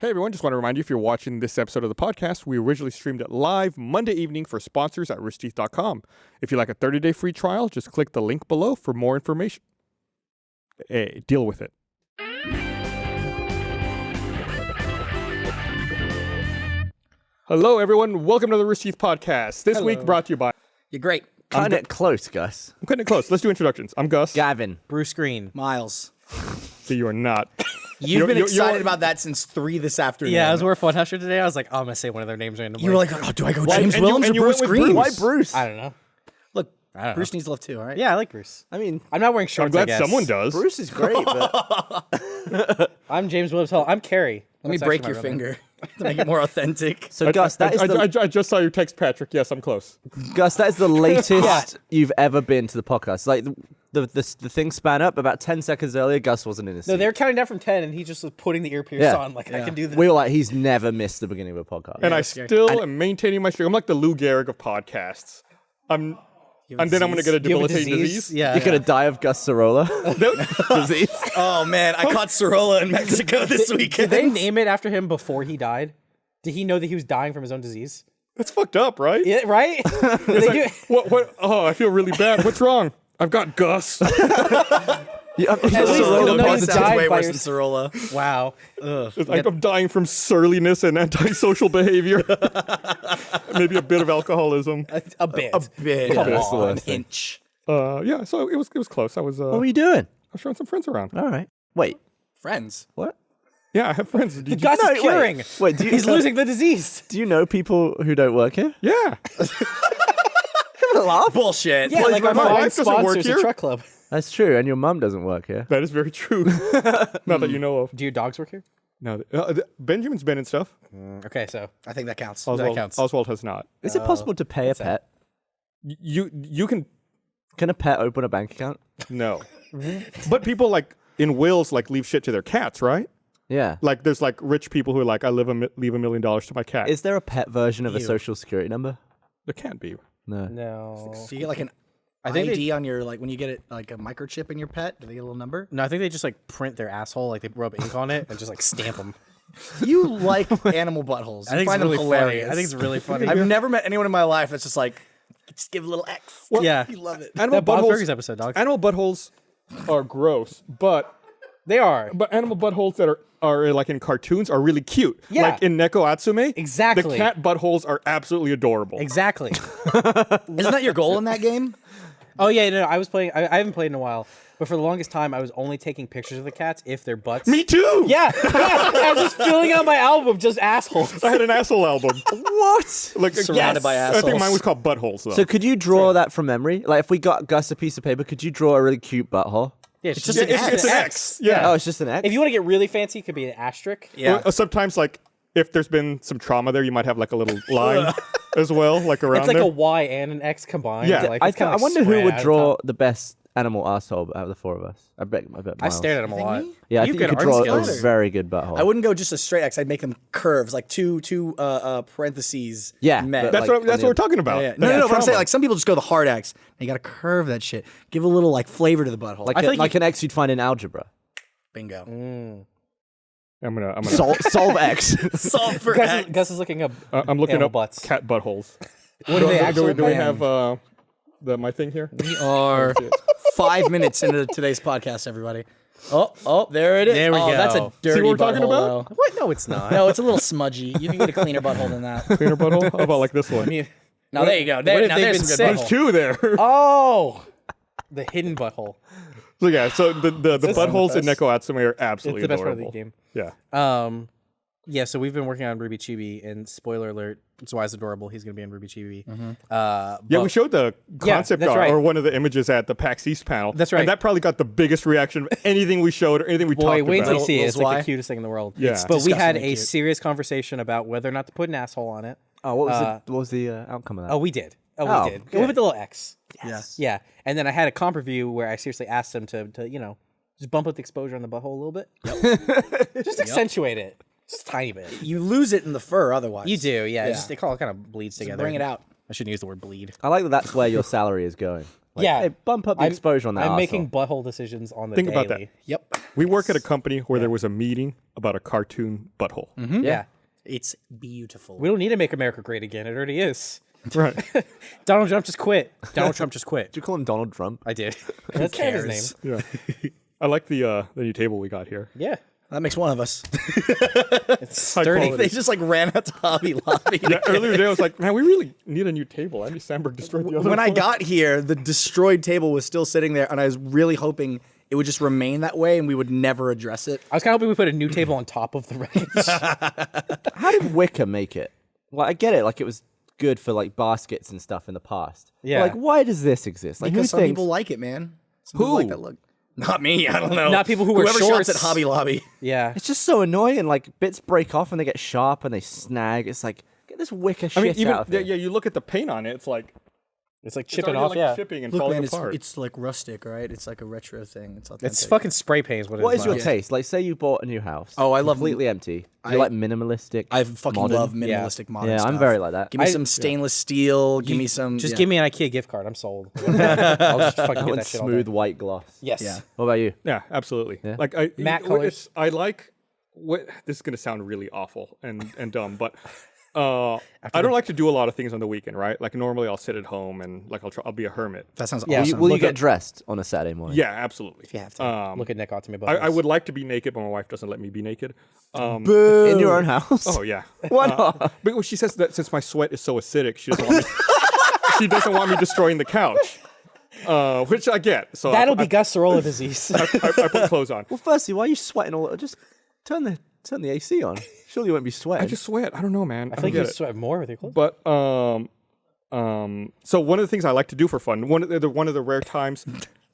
Hey everyone, just want to remind you if you're watching this episode of the podcast, we originally streamed it live Monday evening for sponsors at roosterteeth.com. If you like a 30-day free trial, just click the link below for more information. Hey, deal with it. Hello everyone, welcome to the Rooster Teeth podcast. This week brought to you by... You're great. Cutting it close, Gus. I'm cutting it close. Let's do introductions. I'm Gus. Gavin. Bruce Green. Miles. So you are not... You've been excited about that since 3 this afternoon. Yeah, I was wearing Funhouse shirt today. I was like, oh, I'm going to say one of their names randomly. You were like, oh, do I go James and Williams you or went Bruce with Green? Bruce. Why Bruce? I don't know. Look, I don't Bruce know. needs love too, all right? Yeah, I like Bruce. I mean, I'm not wearing I'm shorts, glad I guess. someone does. Bruce is great, but... I'm James Williams Hall. I'm Kerry. Let me That's break actually your my real name. finger to make it more authentic. So, Gus, that is I just saw your text, Patrick. Yes, I'm close. Gus, that is the latest you've ever been to the podcast. Like, the thing span up about 10 seconds earlier. Gus wasn't in his seat. No, they were counting down from 10, and he just was putting the earpiece on. Like, I can do this. We were like, he's never missed the beginning of a podcast. And I still am maintaining my streak. I'm like the Lou Gehrig of podcasts. And then I'm going to get a You have a debilitating disease. Yeah. You're going to die of Gus Sorola disease. Oh, man, I caught Sorola in Mexico this Did weekend. they name it after him before he died? Did he know that he was dying from his own disease? That's fucked up, right? Yeah, right? Did they do it? What? Oh, I feel really bad. What's wrong? I've got Gus. Yeah, At least Sorola you'll know positive. you sounds died way by worse your... than Sorola. Wow. It's like I'm dying from surliness and antisocial behavior. Maybe a bit of alcoholism. A bit. A bit. Come that's the on. worst An thing. inch. Yeah, so it was close. I was What were you doing? showing some friends around. All right. Wait. Friends. What? Yeah, I have friends. Did you? Gus is curing. Wait, do you, He's losing the disease. Do you know people who don't work here? Yeah. Bullshit. Yeah, like my our wife five doesn't work sponsors here. a truck club. That's true. And your mum doesn't work here. That is very true. Not that you know of. Do your dogs work here? No, Benjamin's been and stuff. Okay, so I think that counts. Oswald, counts. Oswald has not. Is it possible to pay a pet? You can Can a pet open a bank account? no, but people like in wills like leave shit to their cats, right? Yeah. Like there's like rich people who are like I leave $1 million to my cat. Is there a pet version of a social security number? There can't be. No. no. So you get like an I think ID on your, like when you get it, like a microchip in your pet, do they get a little number? No, I think they just like print their asshole, like they rub ink on it and just like stamp them. You like animal buttholes. I think find it's really them hilarious. funny. I think it's really funny. I've never met anyone in my life that's just like, just give a little X. yeah, You love it. Animal that Bob buttholes. Burgers episode, dog. Animal buttholes are gross, but They are. animal buttholes that are like in cartoons are really cute. Yeah. Like in Neko Atsume. Exactly. The cat buttholes are absolutely adorable. Exactly. Isn't that your goal in that game? Oh yeah, no, I was playing. I haven't played in a while, but for the longest time, I was only taking pictures of the cats if their butts. Me too. Yeah, I was just filling out my album of just assholes. I had an asshole album. What? Like Surrounded by I think assholes. mine was called Buttholes though. So could you draw that from memory? Like if we got Gus a piece of paper, could you draw a really cute butthole? Yeah, It's just Yeah, an it's an X. Yeah. Oh, it's just an X? If you want to get really fancy, it could be an asterisk. Yeah. Or sometimes like if there's been some trauma there, you might have like a little line as well, like around It's like there. a Y and an X combined. Yeah. like, I, it's kinda like wonder who spread would out draw of top. the best animal asshole out of the four of us. I bet I Miles. stared at him a lot. me? Yeah, I You think you could could draw art a skills. very good butthole. I wouldn't go just a straight X. I'd make them curves, like two parentheses. Yeah, met. but that's like what we're talking about. Yeah, yeah. No, but I'm saying like some people just go the hard X. And you got to curve that shit. Give a little like flavor to the butthole. like I feel a- like like an X you'd find in algebra. bingo. I'm gonna Solve X. Solve for Gus, X. Gus is looking up. I'm looking Animal up butts. cat buttholes. What do they actually? Do we have my thing here? We are 5 minutes into today's podcast, everybody. Oh, there it is. There we oh, go. That's a dirty what we're talking butthole, about? though. What? No, it's not. No, it's a little smudgy. You can get a cleaner butthole than that. Cleaner butthole? How about like this one? Now there you go. What There, if now they've there's been some sick? good There's butthole. two there. Oh, the hidden butthole. So yeah, so the buttholes in Neko Atsume are absolutely It's the best part of adorable. the game. Yeah. Yeah, so we've been working on Ruby Chibi, and spoiler alert, Zwai's adorable. He's going to be in Ruby Chibi. Yeah, but- we showed the concept that's art right. or one of the images at the PAX East panel. That's right. And that probably got the biggest reaction of anything we showed or anything we Boy, talked wait until about. you see it. Little It's like Zwei. the cutest thing in the world. Yeah. But we had disgustingly a cute. serious conversation about whether or not to put an asshole on it. Oh, what was the outcome of that? Oh, we did. Oh, We did. good. With the little X. Yes. Yeah. And then I had a comp review where I seriously asked him to just bump up the exposure on the butthole a little bit. Just accentuate it. Just a tiny bit. You lose it in the fur otherwise. You do, yeah. Yeah. Just, it all kind of bleeds together. bring it out. I shouldn't use the word bleed. I like that that's where your salary is going. Like, Yeah. hey, bump up the exposure on that. I'm arsehole. making butthole decisions on the Think daily. about that. Yep. We work at a company where there was a meeting about a cartoon butthole. Yeah. It's beautiful. We don't need to make America great again. It already is. Right. Donald Trump just quit. Donald Trump just quit. Did you call him Donald Trump? I did. That's kind of his name. Yeah. I like the new table we got here. Yeah. That makes one of us. It's sturdy. quality. They just like ran out to Hobby Lobby. Yeah, earlier today I was like, man, we really need a new table. Andy Samberg destroyed the other When I one. got here, the destroyed table was still sitting there, and I was really hoping it would just remain that way and we would never address it. I was kind of hoping we put a new table on top of the wreckage. How did Wicker make it? Like, I get it. Like, it was good for like baskets and stuff in the past. But, Yeah. like, why does this exist? Like, Because who some thinks? people like it, man. Some people like that look. Not me. I don't know. Not people who wear Whoever shorts. shops at Hobby Lobby. Yeah. It's just so annoying, and like bits break off and they get sharp and they snag. It's like, get this Wicker I shit mean, even out of here. yeah, you look at the paint on it, it's like It's like it's chipping already, off. like, Yeah. chipping and Look, falling man, apart. it's like rustic, right? It's like a retro thing. It's authentic. It's fucking spray paint is what it What is. is your Miles. taste? Like, say you bought a new house. Oh, I love- completely empty. You like minimalistic. I fucking modern? love minimalistic modern Yeah, stuff. I'm very like that. Give me some stainless steel. Give me some. Just yeah. give me an IKEA gift card. I'm sold. I'll just fucking I get want that shit all smooth day. white gloss. Yes. Yeah. What about you? Yeah, absolutely. Yeah. Like I Matte it- colors. it's- I like what this is going to sound really awful and dumb, but I don't like to do a lot of things on the weekend, right? Like normally I'll sit at home and like I'll be a hermit. That sounds Yeah. awesome. Will you Look get up- dressed on a Saturday morning? Yeah, absolutely. you have to. Look at Nick Ottoman. I would like to be naked, but my wife doesn't let me be naked. In your own house? Oh yeah. Why not? But she says that since my sweat is so acidic, she doesn't want me, she doesn't want me destroying the couch. Which I get. So That'll I, be Gus Sorola disease. I put clothes on. Well, firstly, why are you sweating all? Just turn the AC on. Surely you won't be sweating. I just sweat. I don't know, man. I think don't you get it. sweat more with your clothes. But so one of the things I like to do for fun, one of the rare times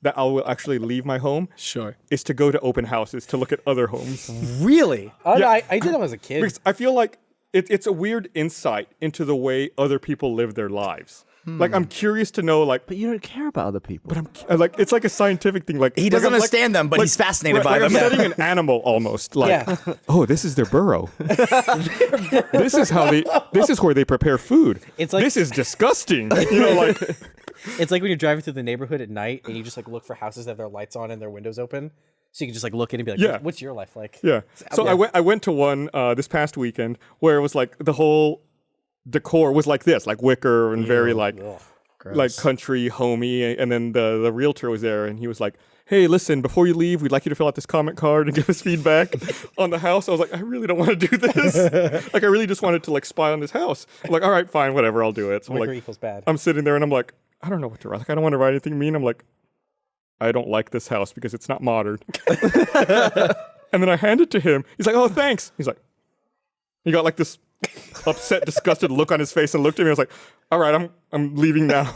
that I will actually leave my home Sure. is to go to open houses to look at other homes. Really? Oh, no, Yeah. I did that when I was a kid. Because I feel like it's a weird insight into the way other people live their lives. Like I'm curious to know, like, But you don't care about other people. but I'm like it's like a scientific thing. Like He doesn't like, understand them, but he's fascinated by like them. I'm studying an animal almost. Like, Yeah. oh, this is their burrow. This is how they. This is where they prepare food. It's like- this is disgusting. You know, like It's like when you're driving through the neighborhood at night and you just like look for houses that have their lights on and their windows open, so you can just like look in and be like, Yeah. "What's your life like?" yeah. So I went to one this past weekend where it was like the whole decor was like this, like wicker and very like country homey, and then the realtor was there and he was like, hey, listen, before you leave, we'd like you to fill out this comment card and give us feedback on the house. I was like, I really don't want to do this. Like I really just wanted to like spy on this house. I'm like, all right, fine, whatever, I'll do it. So I'm Wicker like, equals bad. I'm sitting there and I'm like, I don't know what to write. Like I don't want to write anything mean. I'm like, I don't like this house because it's not modern. And then I hand it to him. He's like, oh, thanks. He's like, he got like this upset, disgusted look on his face and looked at me. I was like, all right, I'm leaving now.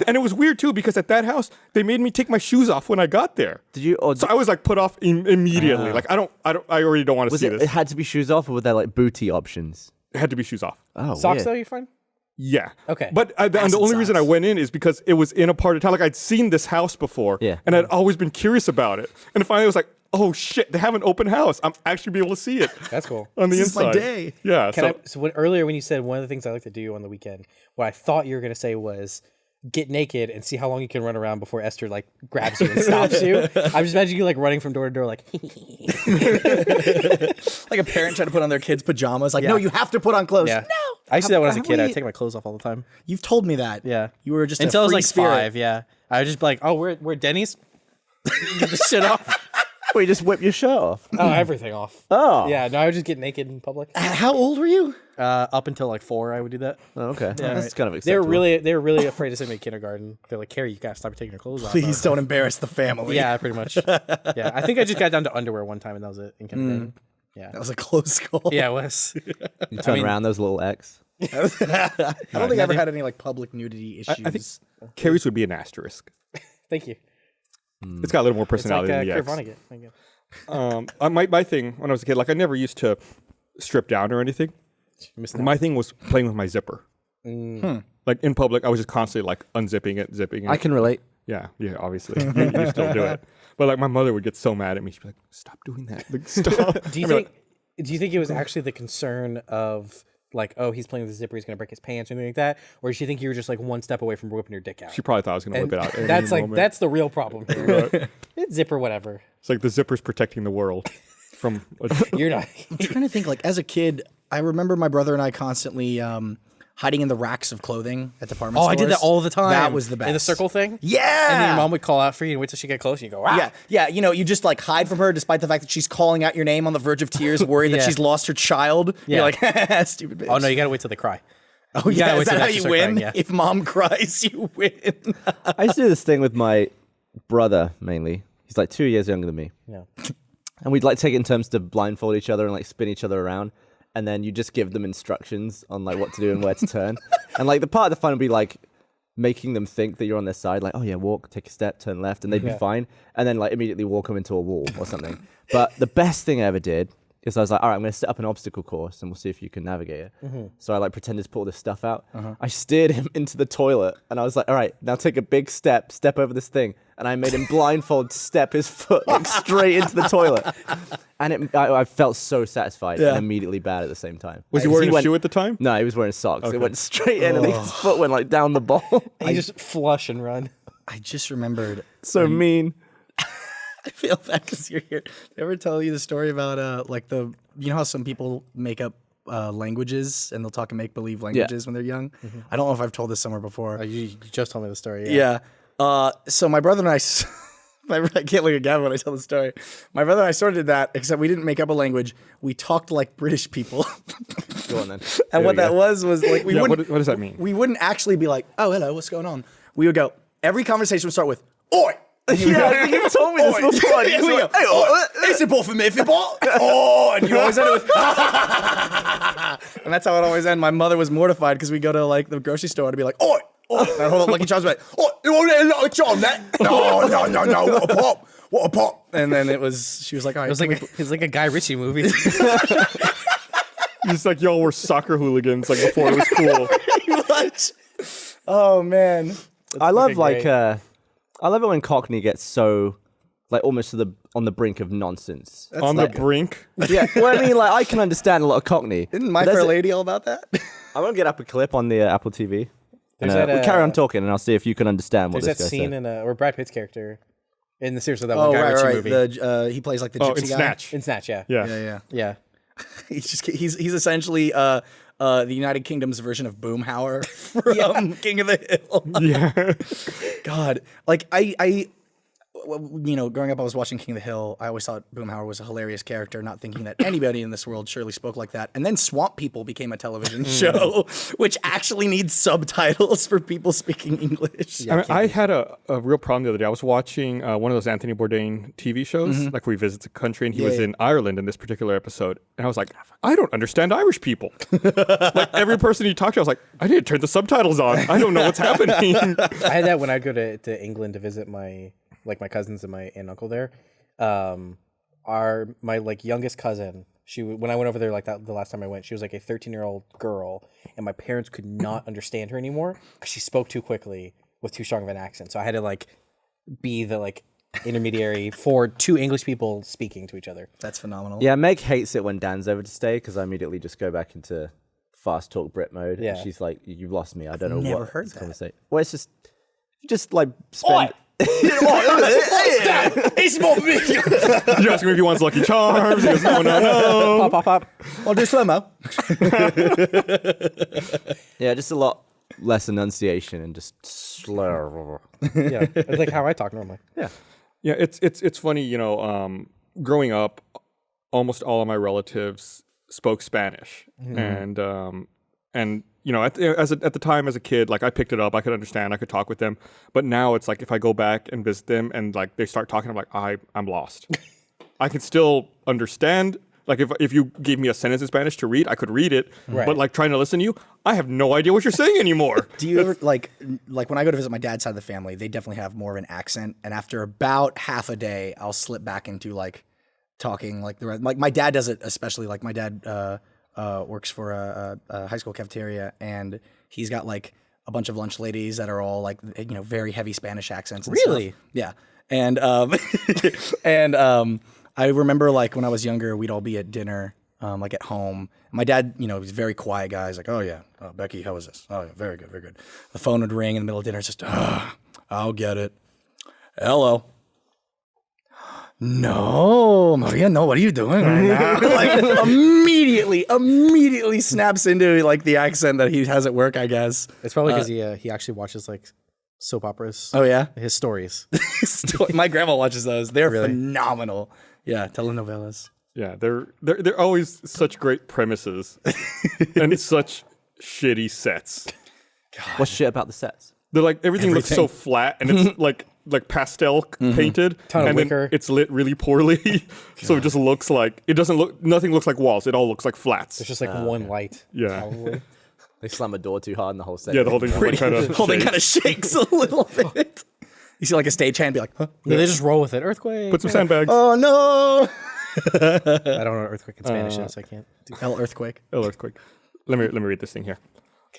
And it was weird too because at that house they made me take my shoes off when I got there. Did you? Or So I was like put off immediately. Like I already don't want to was see it? this. It had to be shoes off, or were there like booty options? It had to be shoes off. Oh, Socks weird. though, you're fine. Yeah. Okay. But and the only reason I went in is because it was in a part of town. Like I'd seen this house before. Yeah. And I'd always been curious about it. And finally I was like, oh shit, they have an open house. I'm actually be able to see it That's cool. on the This is inside. my day. Yeah. So earlier when you said one of the things I like to do on the weekend, what I thought you were gonna say was get naked and see how long you can run around before Esther like grabs you and stops you. I'm just imagining you like running from door to door like Like a parent trying to put on their kids' pajamas. Like, no, you have to put on clothes. yeah. No. I used to do that when I was a Have kid. I we- would take my clothes off all the time. You've told me that. Yeah. You were just Until I a was free like spirit. 5, yeah. I would just be like, oh, we're at Denny's. Get the shit off. Well, you just whip your shirt off. Oh, everything off. Oh. Yeah, no, I would just get naked in public. How old were you? Up until like 4, I would do that. Oh, okay. That's kind of They acceptable. were really afraid to send me to kindergarten. They're like, Kerry, you gotta stop taking your clothes off. Please don't embarrass the family. Yeah, pretty much. Yeah, I think I just got down to underwear one time, and that was it in kindergarten. Yeah, That was a close call. yeah, it was. You turn around, those little X. I don't think I ever had any like public nudity issues. I think Carrie's would be an asterisk. Thank you. It's got a little more It's like personality than the Kurt X. Vonnegut. Thank you. My thing when I was a kid, like I never used to strip down or anything. Missed that. My thing was playing with my zipper. Like in public, I was just constantly like unzipping it, zipping it. I can relate. Yeah, obviously. You still do it. But like my mother would get so mad at me. She'd be like, stop doing that. Like, stop. Do you I'd be think? Do you think it was actually the concern of like, oh, he's playing with the zipper, he's gonna break his pants or anything like that, or did she think you were just like one step away from whipping your dick out? She probably thought I was gonna whip it out. at That's any like moment. that's the real problem here. It's zipper, whatever. It's like the zipper's protecting the world from. You're not. I'm trying to think, like, as a kid, I remember my brother and I constantly hiding in the racks of clothing at department Oh, stores. I did that all the time. That was the best. In the circle thing? Yeah. And then your mom would call out for you and wait till she get close and you go, ah. Yeah, you just like hide from her despite the fact that she's calling out your name on the verge of tears, worried that Yeah. she's lost her child. Yeah. You're like, stupid bitch. Oh, no, you gotta wait till they cry. Oh, gotta yeah, wait is that till how they you start win? crying, yeah. If mom cries, you win. I used to do this thing with my brother mainly. He's like 2 years younger than me. Yeah. And we'd like take it in terms to blindfold each other and like spin each other around. And then you just give them instructions on like what to do and where to turn. And like the part of the fun would be like making them think that you're on their side. Like, oh yeah, walk, take a step, turn left, and they'd be fine. And then like immediately walk them into a wall or something. But the best thing I ever did is I was like, all right, I'm going to set up an obstacle course and we'll see if you can navigate it. So I like pretended to pull this stuff out. I steered him into the toilet and I was like, all right, now take a big step over this thing. And I made him blindfold step his foot like straight into the toilet. And I felt so satisfied and immediately bad at the same time. Was he wearing a shoe at the time? No, he was wearing socks. It went straight in and his foot went like down the ball. And you just flush and run. I just remembered. So mean. I feel bad because you're here. Did I ever tell you the story about like you know how some people make up languages and they'll talk and make believe languages when they're young? I don't know if I've told this somewhere before. You just told me the story. Yeah. So my brother and I, I can't look at Gavin when I tell the story. My brother and I sort of did that, except we didn't make up a language. We talked like British people. Go on then. And what that was like we Yeah, wouldn't. what does that mean? We wouldn't actually be like, "Oh, hello, what's going on?" We would go. Every conversation would start with "Oi." Yeah, I think you told me this Oi. before. Yes, we You go, were like, "Hey, "Oi, it's a ball for me, if you ball." Oh, and you always end it with, and that's how it always end. My mother was mortified because we go to like the grocery store to be like, "Oi." Oh, and I'd hold up Lucky Charms like, "Oh, you want a little John that?" No, what a pop. And then she was like, all right. It was like a Guy Ritchie movie. It's like y'all were soccer hooligans like before it was cool. Pretty much. Oh, man. I love fucking like great. I love it when Cockney gets so like almost on the brink of nonsense. On the brink. Yeah, well, I mean, like I can understand a lot of Cockney. Isn't My But Fair there's Lady all about that? I'm gonna get up a clip on the Apple TV. And, There's that, we'll carry on talking, and I'll see if you can understand what There's this that guy scene said. in where Brad Pitt's character in the series of that Oh, one Guy Ritchie right. movie. He plays like the Oh, gypsy in guy. Snatch. In Snatch, yeah. Yeah. Yeah. Yeah. He's essentially the United Kingdom's version of Boomhauer from King of the Hill. Yeah. God, like I, you know, growing up, I was watching King of the Hill. I always thought Boomhauer was a hilarious character, not thinking that anybody in this world surely spoke like that. And then Swamp People became a television show, which actually needs subtitles for people speaking English. I mean, I had a real problem the other day. I was watching one of those Anthony Bourdain TV shows, like where he visits a country, and he was in Ireland in this particular episode. And I was like, I don't understand Irish people. Like every person he talked to, I was like, I didn't turn the subtitles on. I don't know what's happening. I had that when I go to England to visit my cousins and my aunt and uncle there. My like youngest cousin, when I went over there like that the last time I went, she was like a 13-year-old girl, and my parents could not understand her anymore because she spoke too quickly with too strong of an accent. So I had to like be the like intermediary for two English people speaking to each other. That's phenomenal. Yeah, Meg hates it when Dan's over to stay because I immediately just go back into fast talk Brit mode. Yeah. And she's like, "You've lost me. I don't know never what heard this that. conversation." Well, it's just like spend. It's more me. You ask him if he wants Lucky Charms. He goes, no. Pop, pop, pop. I'll do slow-mo. Yeah, just a lot less enunciation and just slur. Yeah, it's like how I talk normally. Yeah. Yeah, it's funny, you know, growing up, almost all of my relatives spoke Spanish. And you know, at the time as a kid, like I picked it up, I could understand, I could talk with them. But now it's like if I go back and visit them and like they start talking, I'm like, I'm lost. I can still understand. Like if you gave me a sentence in Spanish to read, I could read it. Right. But like trying to listen to you, I have no idea what you're saying anymore. Do you ever like when I go to visit my dad's side of the family, they definitely have more of an accent, and after about half a day, I'll slip back into like talking like the rest. Like my dad does it, especially like my dad works for a high school cafeteria, and he's got like a bunch of lunch ladies that are all like, you know, very heavy Spanish accents. And Really? stuff. Yeah. And I remember like when I was younger, we'd all be at dinner like at home. My dad, he's a very quiet guy. He's like, oh yeah, Becky, how was this? Oh yeah, very good, very good. The phone would ring in the middle of dinner. It's just, I'll get it. Hello. No, Maria, no, what are you doing right now? Like immediately snaps into like the accent that he has at work, I guess. It's probably because he actually watches like soap operas. Oh yeah? His stories. My grandma watches those. They're phenomenal. Yeah, telenovelas. Yeah, they're always such great premises and such shitty sets. What's shit about the sets? They're like everything looks so flat and it's like pastel painted, Ton of and wicker. then it's lit really poorly, so it just looks like nothing looks like walls. It all looks like flats. There's just like one light. Yeah. Probably. They slam a door too hard and the whole set. Yeah, the whole thing kind of shakes a little bit. You see like a stagehand be like, huh? Yeah, they just roll with it. Earthquake. put some sandbags. Oh no. I don't know what earthquake in Spanish is, so I can't do that. Hell earthquake. Earthquake. Let me read this thing here.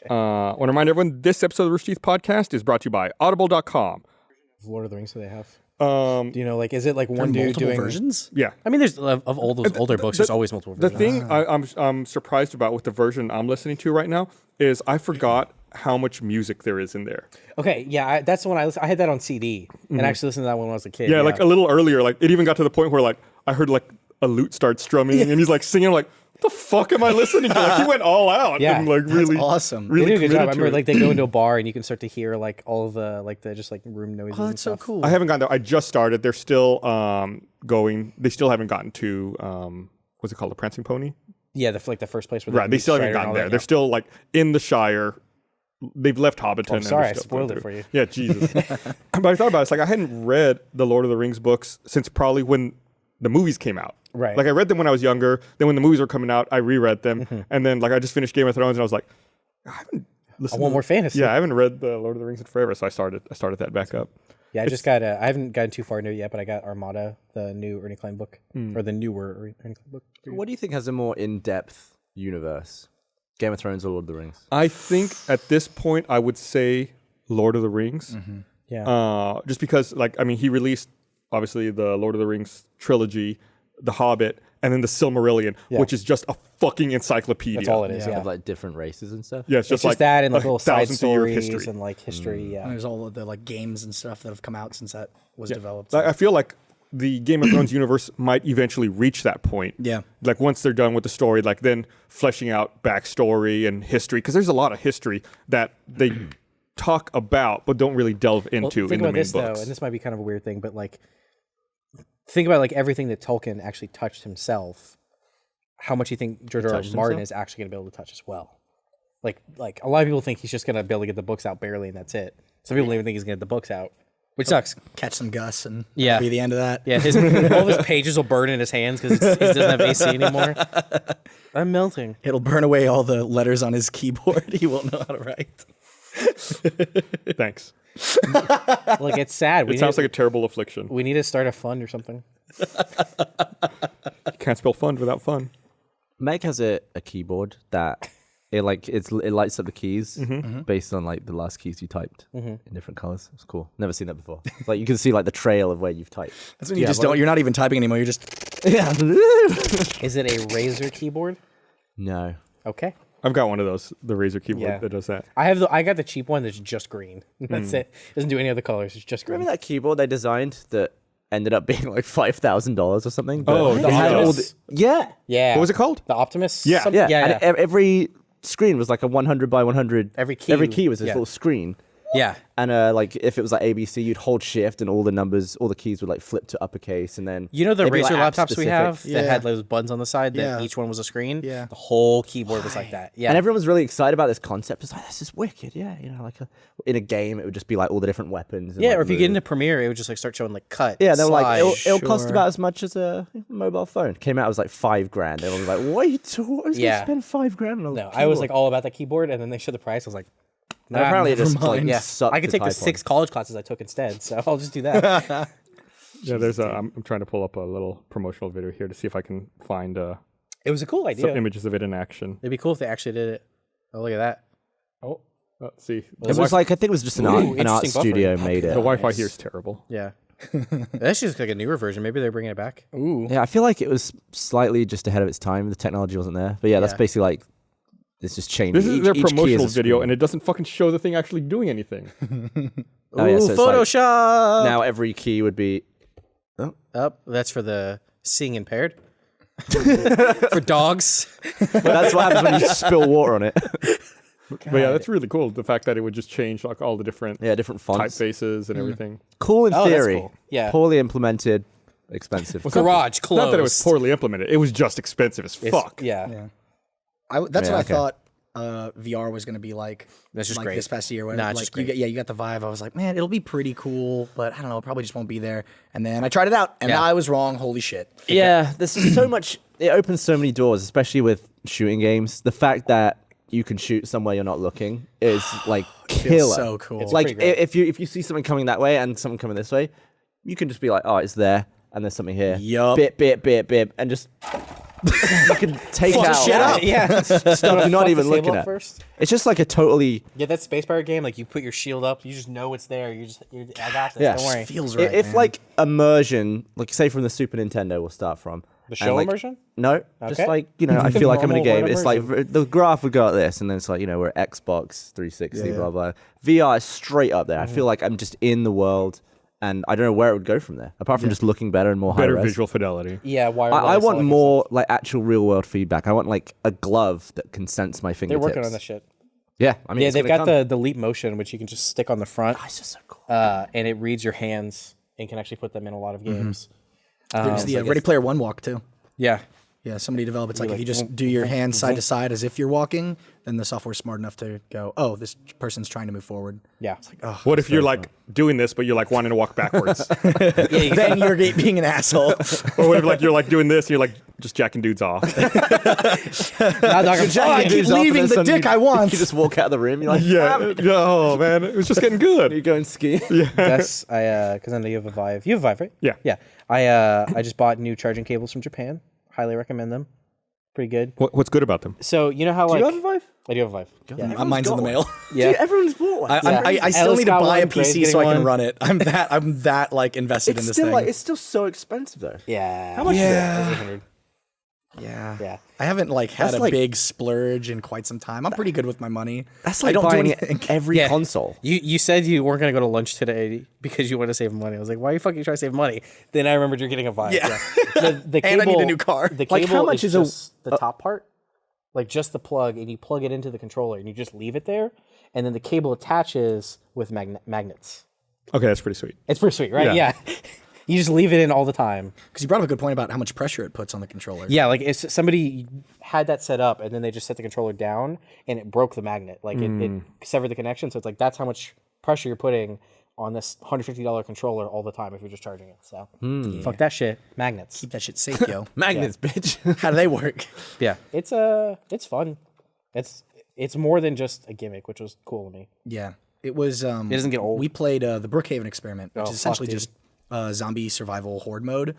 I want to remind everyone this episode of the Rooster Teeth podcast is brought to you by Audible.com. Lord of the Rings do they have? Um, Do you know, like, is it like one dude Multiple doing versions? yeah. I mean, there's of all those older books. There's always multiple The versions. thing I'm surprised about with the version I'm listening to right now is I forgot how much music there is in there. Okay, yeah, that's the one I had that on CD and actually listened to that one when I was a kid. Yeah, like a little earlier, like it even got to the point where like I heard like a lute start strumming and he's like singing. I'm like, what the fuck am I listening to? Like he went all out. Yeah. And like really awesome. They Really do a good job. I committed to remember it. like they go into a bar and you can start to hear like all of the like the just like room noises. Oh, and that's so stuff. cool. I haven't gotten there. I just started. They're still going. They still haven't gotten to what's it called, the Prancing Pony? Yeah, the first place where Right. They meet still haven't Strider and gotten all there. that, They're yeah. still like in the Shire. They've left Hobbiton. I'm sorry, I and they're still going spoiled it through. for you. Yeah, Jesus. But I thought about it. It's like I hadn't read the Lord of the Rings books since probably when the movies came out. Right. Like I read them when I was younger. Then when the movies were coming out, I reread them. And then like I just finished Game of Thrones and I was like, I haven't listened. I want more fantasy. Yeah, I haven't read the Lord of the Rings in forever. So I started that back up. Yeah, I just got. I haven't gotten too far into it yet, but I got Armada, the new Ernie Klein book, or the newer Ernie Klein book. What do you think has a more in-depth universe? Game of Thrones or Lord of the Rings? I think at this point I would say Lord of the Rings. Yeah. Just because like I mean he released obviously the Lord of the Rings trilogy, The Hobbit, and then the Silmarillion, which is just a fucking encyclopedia. That's all it is. Yeah. Of like different races and stuff? Yeah, It's just like that and like a little side thousands of year of stories history. and like history. And Yeah. there's all of the like games and stuff that have come out since that was developed. I feel like the Game of Thrones universe might eventually reach that point. Yeah. Like once they're done with the story, like then fleshing out backstory and history, because there's a lot of history that they talk about but don't really delve into Think in the about main this books. though, and this might be kind of a weird thing, but like, think about like everything that Tolkien actually touched himself. How much you think George R. R. touched Martin himself? is actually going to be able to touch as well? Like a lot of people think he's just going to be able to get the books out barely, and that's it. Some people don't even think he's going to get the books out, which sucks. Catch some Gus and Yeah. that'll be the end of that. Yeah, all of his pages will burn in his hands because he doesn't have AC anymore. I'm melting. It'll burn away all the letters on his keyboard. He won't know how to write. Thanks. Like it's sad. It sounds like a terrible affliction. we need to start a fund or something. You can't spell fun without fun. Meg has a keyboard that it lights up the keys based on like the last keys you typed in different colors. It's cool. Never seen that before. It's like you can see like the trail of where you've typed. That's when you just don't. You're not even typing anymore. You're just. Yeah. Is it a Razer keyboard? No. Okay. I've got one of those, the Razer keyboard Yeah. that does that. I got the cheap one that's just green. That's it. Doesn't do any other colors. It's just green. Remember that keyboard they designed that ended up being like $5,000 or something? Oh, But the it had all Optimus. yeah. Yeah. What was it called? The Optimus? Yeah. Some- Yeah. Yeah. And every screen was like a 100 by 100. Every Every key- key was this yeah. little screen. Yeah. And like if it was like ABC, you'd hold shift and all the numbers, all the keys would like flip to uppercase, and then You know the they'd be, Razer like, app laptops we specific. have that Yeah. had those buttons on the side that Yeah. each one was a screen? Yeah. The whole keyboard was like that. Yeah. And everyone was really excited about this concept. It's like, this is wicked, yeah. You know, like in a game, it would just be like all the different weapons. And, yeah, like, or if you get move. into Premiere, it would just like start showing like cut. Yeah, they were like, slide. it'll cost Sure. about as much as a mobile phone. Came out, it was like $5,000. Everyone was like, wait, what was Yeah. going to spend $5,000 on a No, I was keyboard? like all about that keyboard, and then they showed the price. I was like, And apparently it never just like, mind. yeah, sucked I could to take the type 6 on. college classes I took instead, so I'll just do that. Yeah, there's a. I'm trying to pull up a little promotional video here to see if I can find It was a cool idea. some images of it in action. It'd be cool if they actually did it. Oh, look at that. Let's see. It was like, I think it was just an art interesting studio buffering. made The it. Wi-Fi here is terrible. Yeah. That's just like a newer version. Maybe they're bringing it back. Ooh. Yeah, I feel like it was slightly just ahead of its time. The technology wasn't there. But yeah, that's basically like, it's just changed. This is their Each key promotional is a video, screen. and it doesn't fucking show the thing actually doing anything. Oh, yeah, Ooh, so it's like- Photoshop. now every key would be... Up. That's for the seeing impaired. For dogs. But that's what happens when you spill water on it. But yeah, that's really cool. The fact that it would just change like all the different Yeah, different fonts. typefaces and everything. Cool in Oh, that's theory. cool. Yeah. Poorly implemented, expensive. Garage closed. Not that it was poorly implemented. It was just expensive as fuck. Yeah. That's Yeah, what okay. I thought VR was going to be like. That's just like great. this past year. When, Nah, it's like just great. you got the vibe. I was like, man, it'll be pretty cool, but I don't know, it probably just won't be there. And then I tried it out, and Yeah. I was wrong. Holy shit! Yeah, there's so much. It opens so many doors, especially with shooting games. The fact that you can shoot somewhere you're not looking is like killer. Feels so cool. It's Like pretty great. if you see something coming that way and something coming this way, you can just be like, oh, it's there, and there's something here. Yup. Bit, and just you can take Fuck out shit up. Yeah. stuff you're not Fuck even the looking table at. up first. It's just like a totally. Yeah, that Space Pirate game, like you put your shield up, you just know it's there. I got this. Yeah. Don't worry. Feels right. If man. like immersion, like say from the Super Nintendo, we'll start from The and, show like, immersion? No, just Okay. like I feel like I'm in a Normal game. word It's like the graph would go like this, and then it's like we're Xbox 360, blah blah. VR is straight up there. I feel like I'm just in the world, and I don't know where it would go from there, apart from just looking better and more high Better res. visual fidelity. Yeah, wireless. I all want that good more stuff. like actual real world feedback. I want like a glove that can sense my They're fingertips. working on this shit. Yeah, I mean, Yeah, it's they've gonna got come. the Leap Motion, which you can just stick on the front, It's just so cool. and it reads your hands and can actually put them in a lot of games. there's the Ready Player One walk too. Yeah. Yeah, somebody developed. It's like if like, you just do your hands side to side as if you're walking, then the software's smart enough to go, oh, this person's trying to move forward. Yeah. What if you're like doing this, but you're like wanting to walk backwards? Then you're being an asshole. Or what if like you're like doing this and you're like just jacking dudes off? Now, Dr. I keep leaving the dick I want. You just walk out of the room. You're like, Yeah. Oh man, it was just getting you good. go and ski. Gus, because I know you have a Vive. You have a Vive, right? Yeah. Yeah. I just bought new charging cables from Japan. Highly recommend them. Pretty good. What's good about them? So you know how like you have a Vive? I do have a Vive. Yeah. Mine's in the mail. Yeah. Dude, everyone's bought one. I still Alice need to got buy a one, Gray's PC getting so I can one. run it. I'm that like invested in it's this still thing. like it's still so expensive though. Yeah. How much Yeah. is it? 800. yeah. Yeah. I haven't like had That's a like- big splurge in quite some time. I'm pretty good with my money. That's I like don't do buying anything. every Yeah. console. You said you weren't gonna go to lunch today because you want to save money. I was like, why are you fucking trying to save money? Then I remembered you're getting a Vive. Yeah. The And I need a cable- new car. The Like, cable how much is a- just the top part, like just the plug, and you plug it into the controller, and you just leave it there, and then the cable attaches with magnets. Okay, that's pretty sweet. It's pretty sweet, right? Yeah. Yeah. You just leave it in all the time. Because you brought up a good point about how much pressure it puts on the controller. Yeah, like if somebody had that set up and then they just set the controller down and it broke the magnet, like it severed the connection. So it's like that's how much pressure you're putting on this $150 controller all the time if you're just charging it. So fuck that shit. Magnets. Keep that shit safe, yo. Magnets, bitch. How do they work? Yeah, it's fun. It's more than just a gimmick, which was cool to me. Yeah. It was. It doesn't get old. We played the Brookhaven experiment, which Oh, is essentially fuck, dude. just zombie survival horde mode.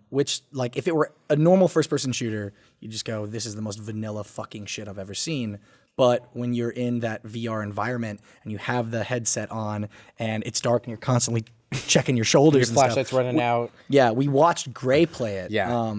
Which, like, if it were a normal first-person shooter, you just go, "This is the most vanilla fucking shit I've ever seen." But when you're in that VR environment and you have the headset on and it's dark and you're constantly checking your shoulders, Your and flashlight's stuff, running out. yeah, we watched Gray play it. Yeah.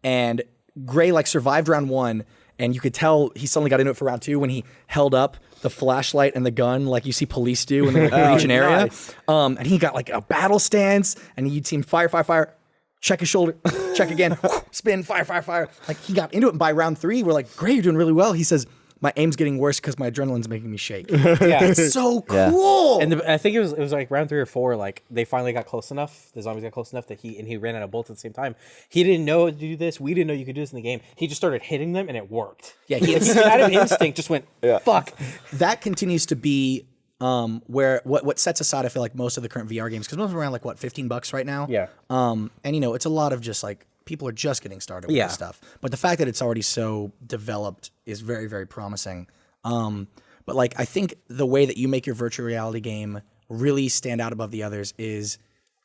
And Gray like survived round one, and you could tell he suddenly got into it for round two when he held up the flashlight and the gun like you see police do when they like, reach an area. nice. And he got like a battle stance, and you'd see him fire, check his shoulder, check again, spin, fire. Like he got into it. And by round three, we're like, Gray, you're doing really well. He says, my aim's getting worse because my adrenaline's making me shake. Yeah. It's so Yeah. cool. And I think it was like round 3 or 4. Like they finally got close enough. The zombies got close enough that he ran out of bullets at the same time. He didn't know to do this. We didn't know you could do this in the game. He just started hitting them and it worked. Yeah, he out of instinct just went fuck. that continues to be where what sets aside, I feel like, most of the current VR games, because most of them are around like what, $15 right now. Yeah. And you know, it's a lot of just like people are just getting started with Yeah. this stuff. But the fact that it's already so developed is very, very promising. But like I think the way that you make your virtual reality game really stand out above the others is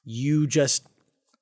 you just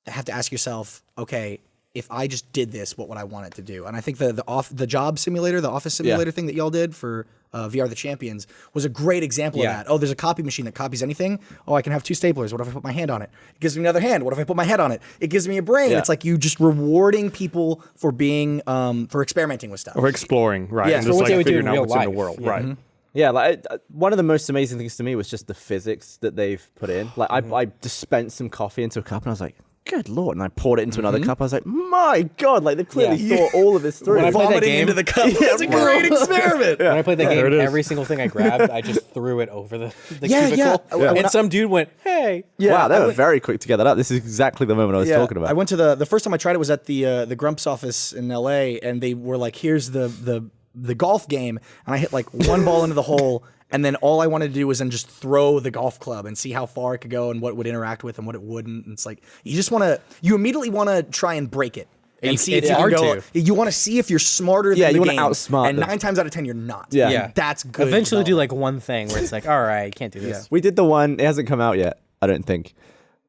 have to ask yourself, okay, if I just did this, what would I want it to do? And I think the job simulator, the office simulator thing that y'all did for VR the Champions, was a great example of Yeah. that. Oh, there's a copy machine that copies anything. Oh, I can have 2 staplers. What if I put my hand on it? It gives me another hand. What if I put my head on it? It gives me a brain. Yeah. It's like you just rewarding people for being for experimenting with stuff. Or exploring, right? Yeah. And So just what like they would do figuring in out real what's in the life. world, Yeah. right? Yeah, like one of the most amazing things to me was just the physics that they've put in. Like I dispensed some coffee into a cup and I was like, good Lord. And I poured it into another cup. I was like, my God, like they clearly thought all of this through. When I played that Vomiting game- into the cup. That's a great experiment. When I played that There it game, is. every single thing I grabbed, I just threw it over the Yeah, yeah. cubicle. Yeah. And some dude went, hey. Wow, they I were went- very quick to get that up. This is exactly the moment I was talking about. I went to the first time I tried it was at the Grumps office in LA, and they were like, "Here's the golf game," and I hit like one ball into the hole, and then all I wanted to do was then just throw the golf club and see how far it could go and what it would interact with and what it wouldn't. And it's like you immediately want to try and break it. And see if it's you can hard go. to. You want to see if you're smarter Yeah, than you the wanna game. outsmart and them. 9 times out of 10, you're not. Yeah. Yeah. That's good. Eventually do development. like one thing where it's like, all right, you can't do this. We did the one, it hasn't come out yet, I don't think.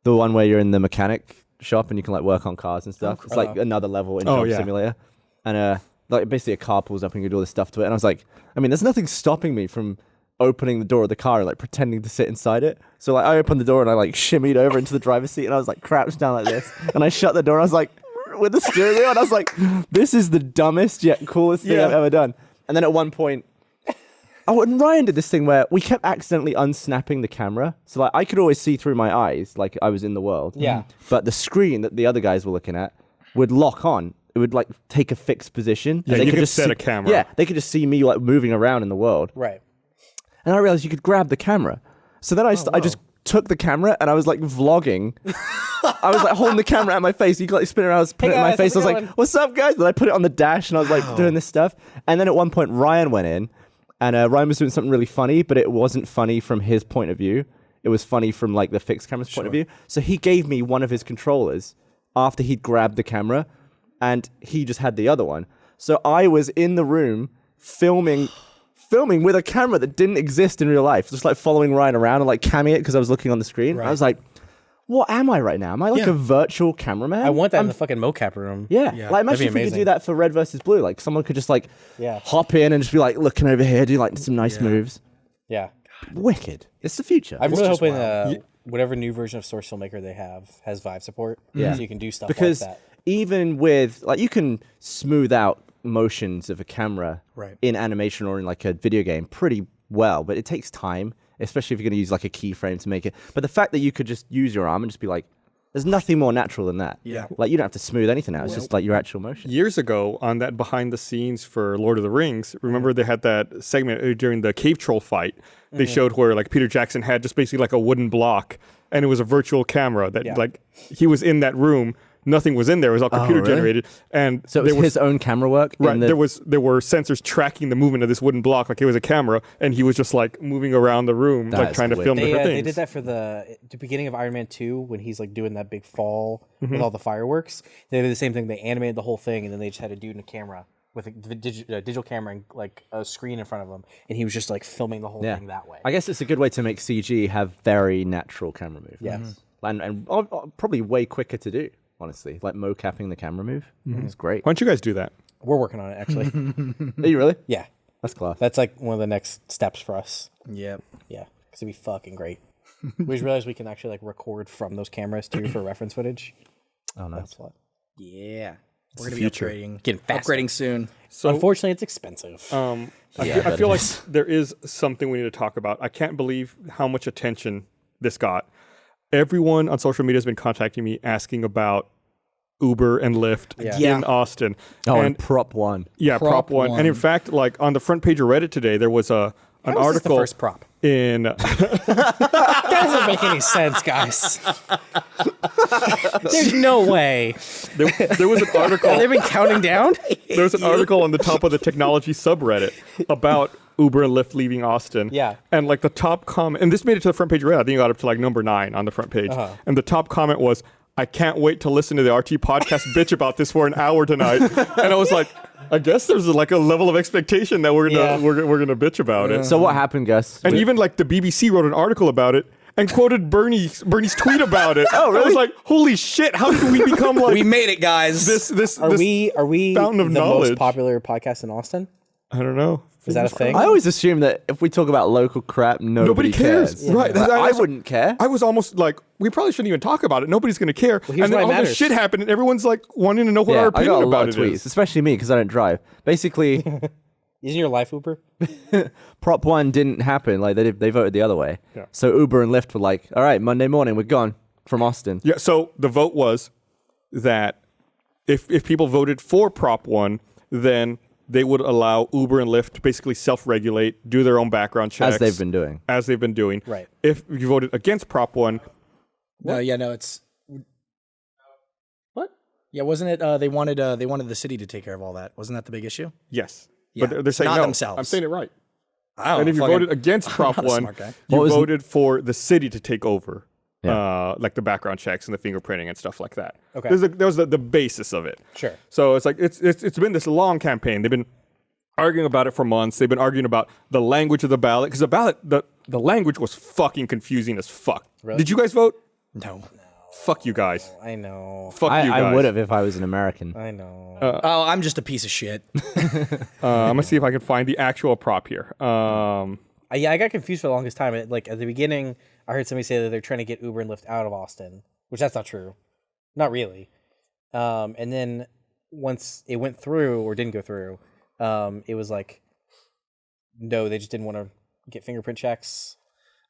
The one where you're in the mechanic shop and you can like work on cars and stuff. It's like another level in Job yeah. Simulator. And like basically a car pulls up and you do all this stuff to it. And I was like, I mean, there's nothing stopping me from opening the door of the car and like pretending to sit inside it. So like I opened the door and I like shimmied over into the driver's seat and I was like crouched down like this. And I shut the door and I was like with the steering wheel and I was like, this is the dumbest yet coolest thing I've ever done. And then at one point, oh, and Ryan did this thing where we kept accidentally unsnapping the camera. So like I could always see through my eyes like I was in the world. Yeah. But the screen that the other guys were looking at would lock on. It would like take a fixed position. Yeah, and you could just set see, a camera. Yeah, they could just see me like moving around in the world. Right. And I realized you could grab the camera. So then I just took the camera and I was like vlogging. I was like holding the camera at my face. You could like spin around, I was putting it in my guys, face. I how's was it like, going? what's up, guys? Then I put it on the dash and I was like doing this stuff. And then at one point, Ryan went in and Ryan was doing something really funny, but it wasn't funny from his point of view. It was funny from like the fixed camera's point of view. So he gave me one of his controllers after he'd grabbed the camera and he just had the other one. So I was in the room filming with a camera that didn't exist in real life, just like following Ryan around and like camming it because I was looking on the screen. I was like, what am I right now? Am I like a virtual cameraman? I want that in the fucking mocap room. Yeah. Yeah. Like imagine That'd be if we could do amazing. that for Red versus Blue. Like someone could just like hop in and just be like looking over here, do like some nice moves. Yeah. Wicked. It's the future. I'm really just hoping whatever new version of Source Filmmaker they have has Vive support. Yeah. So you can do stuff because like that. even with like you can smooth out motions of a camera Right. in animation or in like a video game pretty well, but it takes time, especially if you're going to use like a keyframe to make it. But the fact that you could just use your arm and just be like, there's nothing more natural than that. Yeah. Like you don't have to smooth anything out. It's just like your actual motion. Years ago, on that behind the scenes for Lord of the Rings, remember they had that segment during the cave troll fight. They showed where like Peter Jackson had just basically like a wooden block, and it was a virtual camera that like he was in that room. Nothing was in there. It was all computer really? generated, and So it was his own camera work. Right, in the- there were sensors tracking the movement of this wooden block like it was a camera, and he was just like moving around the room, That like is trying to weird. film They different they things. did that for the beginning of Iron Man 2 when he's like doing that big fall with all the fireworks. They did the same thing. They animated the whole thing, and then they just had a dude in a camera with a digital camera and like a screen in front of him, and he was just like filming the whole thing that way. I guess it's a good way to make CG have very natural camera movements. Yes. And probably way quicker to do, honestly. Like mocapping the camera move. It's great. Why don't you guys do that? We're working on it actually. Are you really? Yeah, That's class. that's like one of the next steps for us. Yeah. Yeah, because it'd be fucking great. We just realized we can actually like record from those cameras too for reference footage. Oh, no. That's what. Yeah. We're the gonna be future. upgrading. Getting faster. Upgrading soon. So Unfortunately, it's expensive. I feel like there is something we need to talk about. I can't believe how much attention this got. Everyone on social media has been contacting me asking about Uber and Lyft Yeah. in Austin. Oh, and and prop one. yeah, prop one. And in fact, like on the front page of Reddit today, there was an How is this article the first prop. in That doesn't make any sense, guys. There's no way. there was an article. Have they been counting down? There was an article on the top of the technology subreddit about Uber and Lyft leaving Austin. Yeah. And like the top comment, and this made it to the front page of Reddit. I think it got up to like number 9 on the front page. And the top comment was, "I can't wait to listen to the RT podcast bitch about this for an hour tonight." And I was like, I guess there's like a level of expectation that we're gonna bitch about it. So what happened, Gus? And even like the BBC wrote an article about it and quoted Bernie's tweet about it. Oh, really? I was like, holy shit! How did we become like We made it, guys. this? Are we fountain of the knowledge? most popular podcast in Austin? I don't know. Is that a thing? I always assume that if we talk about local crap, nobody cares. Right. I wouldn't care. I was almost like, we probably shouldn't even talk about it. Nobody's going to care. here's And then why it all this matters. shit happened, and everyone's like wanting to know what our I opinion got a about lot it of tweets, is. especially me because I don't drive. Basically, Isn't your life Uber? Prop 1 didn't happen. Like they voted the other way. Yeah. So Uber and Lyft were like, all right, Monday morning, we're gone from Austin. Yeah. So the vote was that if people voted for Prop 1, then they would allow Uber and Lyft to basically self-regulate, do their own background checks. As they've been doing. Right. If you voted against Prop 1, No, it's what? yeah. Wasn't it? They wanted the city to take care of all that. Wasn't that the big issue? Yes. Yeah. But they're saying Not no. themselves. I'm saying it right. I And if you voted against Prop not a 1, smart guy. you What was- voted for the city to take over. Yeah. Like the background checks and the fingerprinting and stuff like that. Okay. That was the basis of it. Sure. So it's like it's been this long campaign. They've been arguing about it for months. They've been arguing about the language of the ballot because the language was fucking confusing as fuck. Really? Did you guys vote? No. Fuck you guys. I know. Fuck you guys. I would have if I was an American. I know. Oh, I'm just a piece of shit. I'm gonna see if I can find the actual prop here. I got confused for the longest time. Like at the beginning, I heard somebody say that they're trying to get Uber and Lyft out of Austin, which that's not true. Not really. And then once it went through or didn't go through, it was like, no, they just didn't want to get fingerprint checks.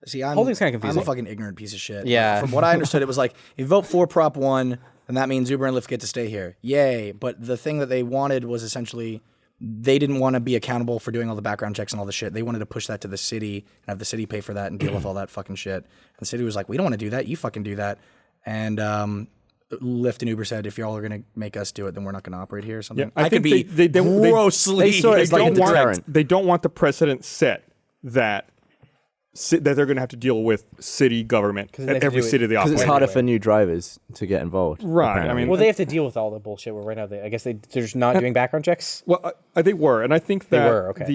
See, I'm, Whole thing's kinda I'm confusing. a fucking ignorant piece of shit. Yeah. From what I understood, it was like, if you vote for Prop 1, then that means Uber and Lyft get to stay here. Yay. But the thing that they wanted was essentially, they didn't want to be accountable for doing all the background checks and all the shit. They wanted to push that to the city and have the city pay for that and deal with all that fucking shit. And the city was like, we don't want to do that. You fucking do that. And Lyft and Uber said, if y'all are going to make us do it, then we're not going to operate here or something. Yeah, I think could be they grossly... they saw it as like a deterrent. They don't want the precedent set that they're going to have to deal with city government they at have to every do it- city they Because operate. it's harder anyway. for new drivers to get involved. Right, I apparently. mean- Well, they have to deal with all the bullshit where right now I guess they're just not doing background checks. Well, they were, and I think that were, okay.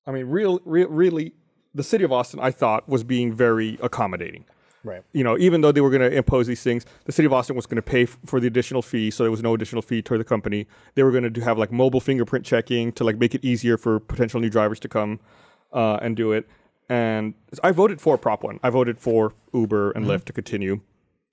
really, the city of Austin, I thought, was being very accommodating. Right. You know, even though they were going to impose these things, the city of Austin was going to pay for the additional fee, so there was no additional fee toward the company. They were going to have like mobile fingerprint checking to like make it easier for potential new drivers to come and do it. And I voted for Prop 1. I voted for Uber and Lyft to continue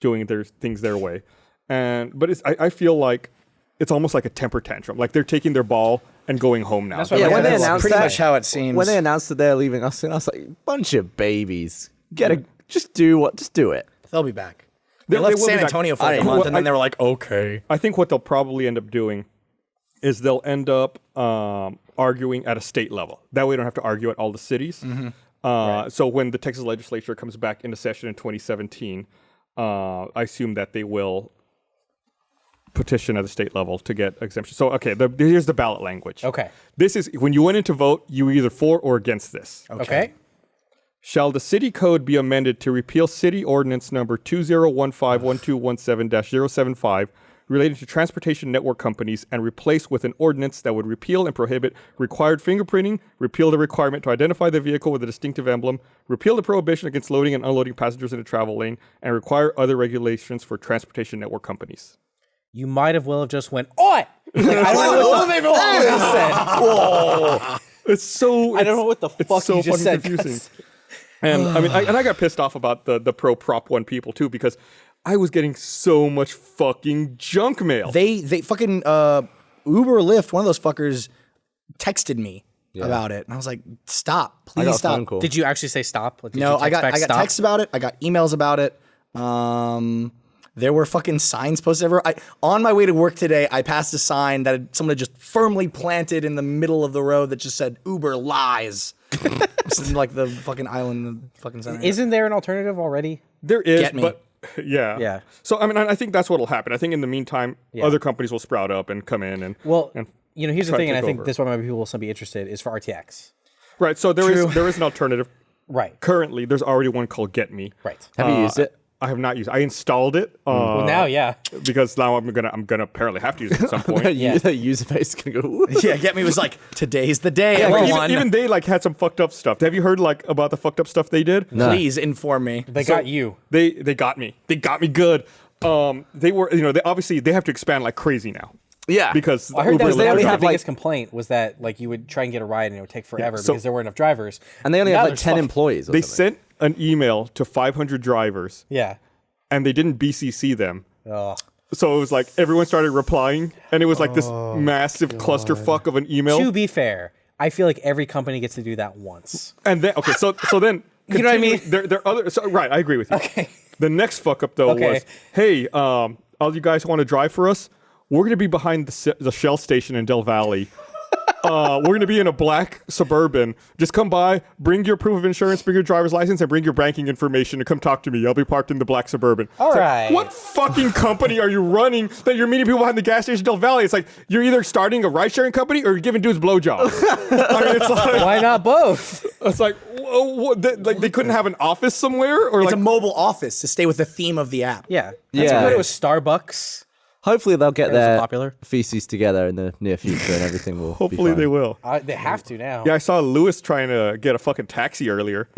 doing their things their way. But I feel like it's almost like a temper tantrum. Like they're taking their ball and going home now. That's what Yeah, when they that's announced pretty that- much how it seems. When they announced that they're leaving Austin, I was like, bunch of babies. Just do it. They'll be back. They They left will be San back. Antonio for like a Well, month, and then they were like, okay. I think what they'll probably end up doing is they'll end up arguing at a state level. That way, we don't have to argue at all the cities. So when the Texas legislature comes back into session in 2017, I assume that they will petition at the state level to get exemption. So, okay, here's the ballot language. Okay. This is, when you went in to vote, you were either for or against this. Okay. Shall the city code be amended to repeal city ordinance number 20151217-075 related to transportation network companies and replace with an ordinance that would repeal and prohibit required fingerprinting, repeal the requirement to identify the vehicle with a distinctive emblem, repeal the prohibition against loading and unloading passengers in a travel lane, and require other regulations for transportation network companies? You might have well have just went, oi! Like, I don't know what the fuck you just said. Whoa. It's so... I don't know what the it's fuck so you just fucking said. confusing. Gus. And I mean, I got pissed off about the pro Prop 1 people too, because I was getting so much fucking junk mail. They fucking Uber or Lyft, one of those fuckers texted me about it, and I was like, "Stop, I please got a stop." phone call. Did you actually say stop? Like, did No, you I text got back stop? texts about it. I got emails about it. There were fucking signs posted everywhere. On my way to work today, I passed a sign that someone had just firmly planted in the middle of the road that just said "Uber lies." It's in like the fucking island, in the fucking center. Isn't there an alternative already? There is, Get me. but yeah. Yeah. So I mean, I think that's what'll happen. I think in the meantime, other companies will sprout up and come in and Well, and here's the try to thing, and I take think over. this one maybe people will still be interested is for RTX. right. So there is an alternative. Right. Currently, there's already one called Get Me. Right. Have you used it? I have not used. I installed it. Well, now, yeah. because now I'm gonna apparently have to use it at some point. Yeah. The user base is gonna go. "Ooh." Yeah, Get Me was like, "Today's the day, Like, everyone." even they like had some fucked up stuff. Have you heard like about the fucked up stuff they did? No. Please inform me. They got you. They got me. They got me good. They were they obviously they have to expand like crazy now. Yeah. because I heard Uber that was and they Lyft only are the have, gone. biggest complaint was that like you would try and get a ride and it would take forever so- because there weren't enough drivers. And they only Now have like there's 10 fucking- employees. Or They something. sent an email to 500 drivers, Yeah. and they didn't BCC them. Oh. So it was like everyone started replying, and it was like this massive clusterfuck of an email. To be fair, I feel like every company gets to do that once. And then so then You know what I mean? There are other right. I agree with you. Okay. The next fuck up though Okay. was, hey, all you guys want to drive for us? We're gonna be behind the Shell station in Del Valley. We're gonna be in a black Suburban. Just come by, bring your proof of insurance, bring your driver's license, and bring your banking information and come talk to me. I'll be parked in the black Suburban. All It's like, right. what fucking company are you running that you're meeting people behind the gas station in Del Valley? It's like you're either starting a ride-sharing company or you're giving dudes blowjobs. I mean, it's like Why not both? it's like what, like they couldn't have an office somewhere or It's like a mobile office to stay with the theme of the app. Yeah. Yeah. That's what it was. Starbucks. Hopefully they'll get Those are their popular. feces together in the near future and everything will hopefully be fine. they will. They have to now. Yeah, I saw Lewis trying to get a fucking taxi earlier.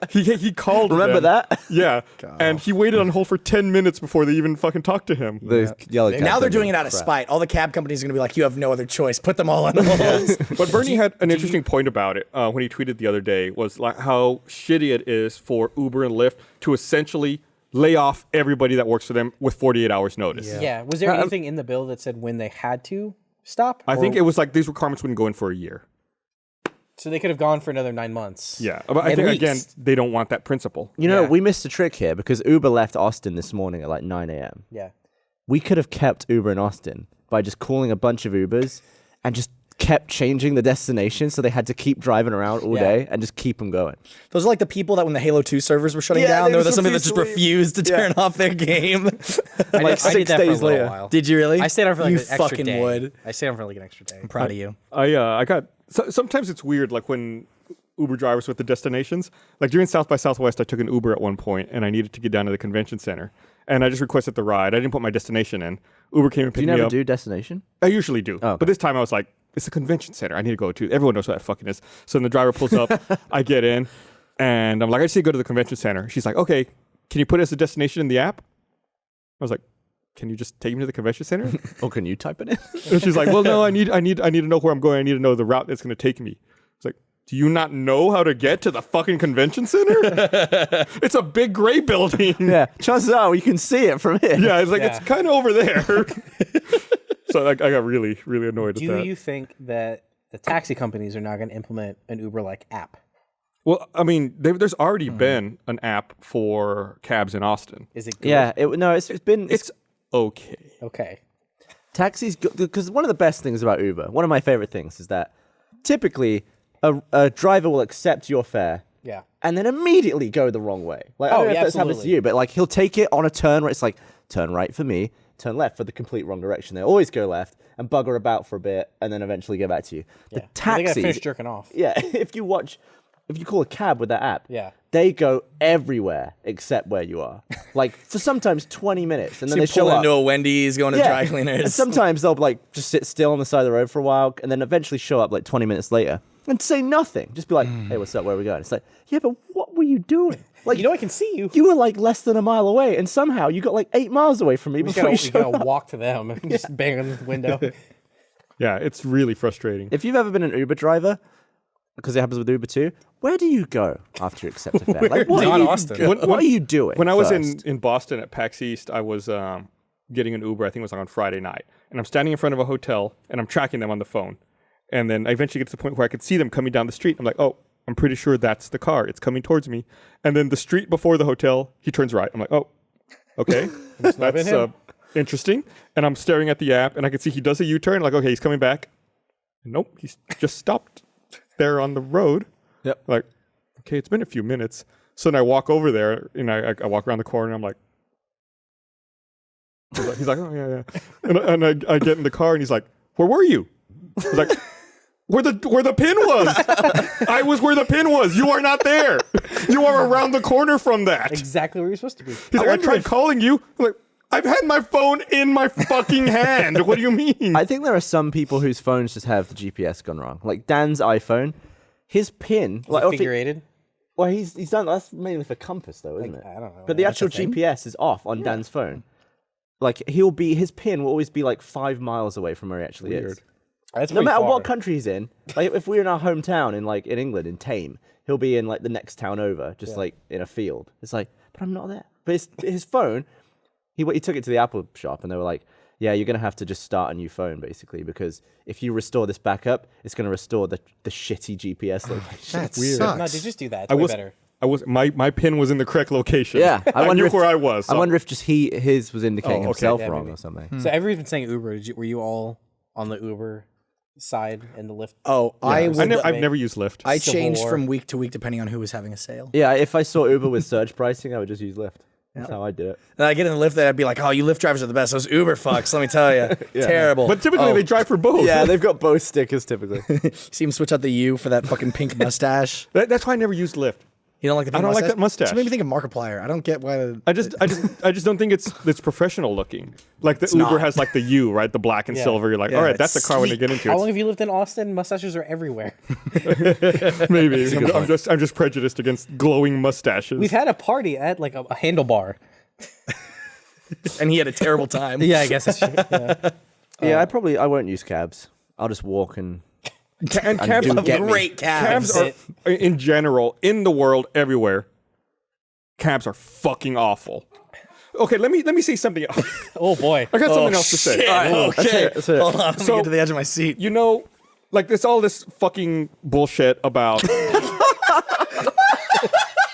he called. Remember them. that? Yeah, and he waited on hold for 10 minutes before they even fucking talked to him. The yellow cab Now they're thing doing it is out of crap. spite. All the cab companies are going to be like, you have no other choice. Put them all on hold. But Bernie had an interesting point about it when he tweeted the other day. Was like how shitty it is for Uber and Lyft to essentially lay off everybody that works for them with 48 hours notice. Yeah. Was there anything in the bill that said when they had to stop? I think Or- it was like these requirements wouldn't go in for a year. So they could have gone for another 9 months. Yeah, but I At think again least. they don't want that principle. You know, Yeah. we missed a trick here because Uber left Austin this morning at like 9 a.m. Yeah. We could have kept Uber in Austin by just calling a bunch of Ubers and just kept changing the destination so they had to keep driving around all Yeah. day and just keep them going. Those are like the people that when the Halo 2 servers were shutting Yeah, down, they there was just somebody that just refused to leave. refused to turn off their game. I Like did, I 6 did that for a days little later. while. Did you really? I stayed on for like you an extra fucking day. would. I stayed on for like an extra day. I'm proud of you. I got sometimes it's weird like when Uber drivers with the destinations. Like during South by Southwest, I took an Uber at one point and I needed to get down to the convention center. And I just requested the ride. I didn't put my destination in. Uber came and Do you picked me never up. do destination? I usually do. okay. But this time I was like, it's a convention center. I need to go to. Everyone knows what that fucking is. So then the driver pulls up. I get in. And I'm like, I just need to go to the convention center. She's like, okay, can you put it as a destination in the app? I was like, can you just take me to the convention center? Or can you type it in? And she's like, well, no, I need to know where I'm going. I need to know the route that's going to take me. It's like, do you not know how to get to the fucking convention center? It's a big gray building. Yeah, chances are you can see it from here. Yeah, it's like, Yeah. it's kind of over there. So I got really, really annoyed Do at that. you think that the taxi companies are now going to implement an Uber-like app? Well, I mean, there's already been an app for cabs in Austin. Is it good? Yeah, it's Okay. Okay. taxis because one of the best things about Uber, one of my favorite things is that typically a driver will accept your fare Yeah. and then immediately go the wrong way. Like I don't know yeah, if this happens to absolutely. you, but like he'll take it on a turn where it's like turn right for me, turn left for the complete wrong direction. They always go left and bugger about for a bit and then eventually get back to you. Yeah. The They got to taxis, finish jerking off. yeah, if you call a cab with that app, Yeah. they go everywhere except where you are. Like for sometimes 20 minutes, and then So they you show pull up. into a Wendy's, going to dry And cleaners. sometimes they'll like just sit still on the side of the road for a while, and then eventually show up like 20 minutes later and say nothing. Just be like, "Hey, what's up? Where are we going?" It's like, yeah, but what were you doing? Like, You know I can see you. you were like less than a mile away, and somehow you got like 8 miles away from me You before you gotta showed up. walk to them and just bang on the window. Yeah, it's really frustrating. If you've ever been an Uber driver, because it happens with Uber too, where do you go after you accept a fare? Like, what Not are you, Austin. What are you doing? When I was first? in Boston at PAX East, I was getting an Uber. I think it was like on Friday night, and I'm standing in front of a hotel, and I'm tracking them on the phone. And then I eventually get to the point where I could see them coming down the street. I'm like, oh, I'm pretty sure that's the car. It's coming towards me. And then the street before the hotel, he turns right. I'm like, oh, okay, not been that's him. interesting. And I'm staring at the app, and I can see he does a U-turn. Like, okay, he's coming back. Nope, he's just stopped there on the road. Yep. Like, okay, it's been a few minutes. So then I walk over there, and I walk around the corner, and I'm like, he's like, oh, yeah, yeah. And I get in the car, and he's like, where were you? I was like, where the pin was. I was where the pin was. You are not there. You are around the corner from that. Exactly where you're supposed to be. He's like, I tried calling you. I'm like, I've had my phone in my fucking hand. What do you mean? I think there are some people whose phones just have the GPS gone wrong. Like Dan's iPhone, his pin, like, if he- Figure eighted. well, he's done that's mainly for compass though, isn't it? I don't know. But the That's a actual thing? GPS is off on Dan's phone. like his pin will always be like 5 miles away from where he actually is. That's No pretty matter far. what country he's in, like if we're in our hometown in England, in Tame, he'll be in like the next town over, just like in a field. It's like, but I'm not there. But his phone, he took it to the Apple shop and they were like, yeah, you're going to have to just start a new phone basically, because if you restore this back up, it's going to restore the shitty GPS location. That's weird. Sucks. No, dude, just do that. It's way better. My pin was in the correct location. Yeah, I knew where I was. I so- wonder if just his was indicating Oh, okay. himself Yeah, wrong maybe. or something. So everyone's been saying Uber. Were you all on the Uber side and the Lyft? Oh, I've I've never used Lyft. I Civil changed War. from week to week depending on who was having a sale. Yeah, if I saw Uber with surge pricing, I would just use Lyft. That's how I did it. And I get in the Lyft, I'd be like, "Oh, you Lyft drivers are the best. Those Uber fucks, let me tell you, terrible." but typically they drive for both. Yeah, they've got both stickers typically. See him switch out the U for that fucking pink mustache. That's why I never used Lyft. You don't like the pink I don't like mustache? that mustache. So made me think of Markiplier. I don't get why. I just don't think it's professional looking. Like the Uber not. has like the U, right? The black and Yeah. silver. You're like, Yeah, all right, that's the it's car when they sleek. get into How it. long have you lived in Austin? Mustaches are everywhere. Maybe I'm just prejudiced against glowing mustaches. We've had a party at like a handlebar. And he had a terrible time. Yeah, I guess that's true. Yeah. Yeah, I won't use cabs. I'll just walk and and cabs, do get me. Great cabs cabs. are in general in the world everywhere. Cabs are fucking awful. Okay, let me say something else. Oh boy. I got something else to say. Shit. All right. Okay. That's it. Hold on. Let me So- get to the edge of my seat. You know, like there's all this fucking bullshit about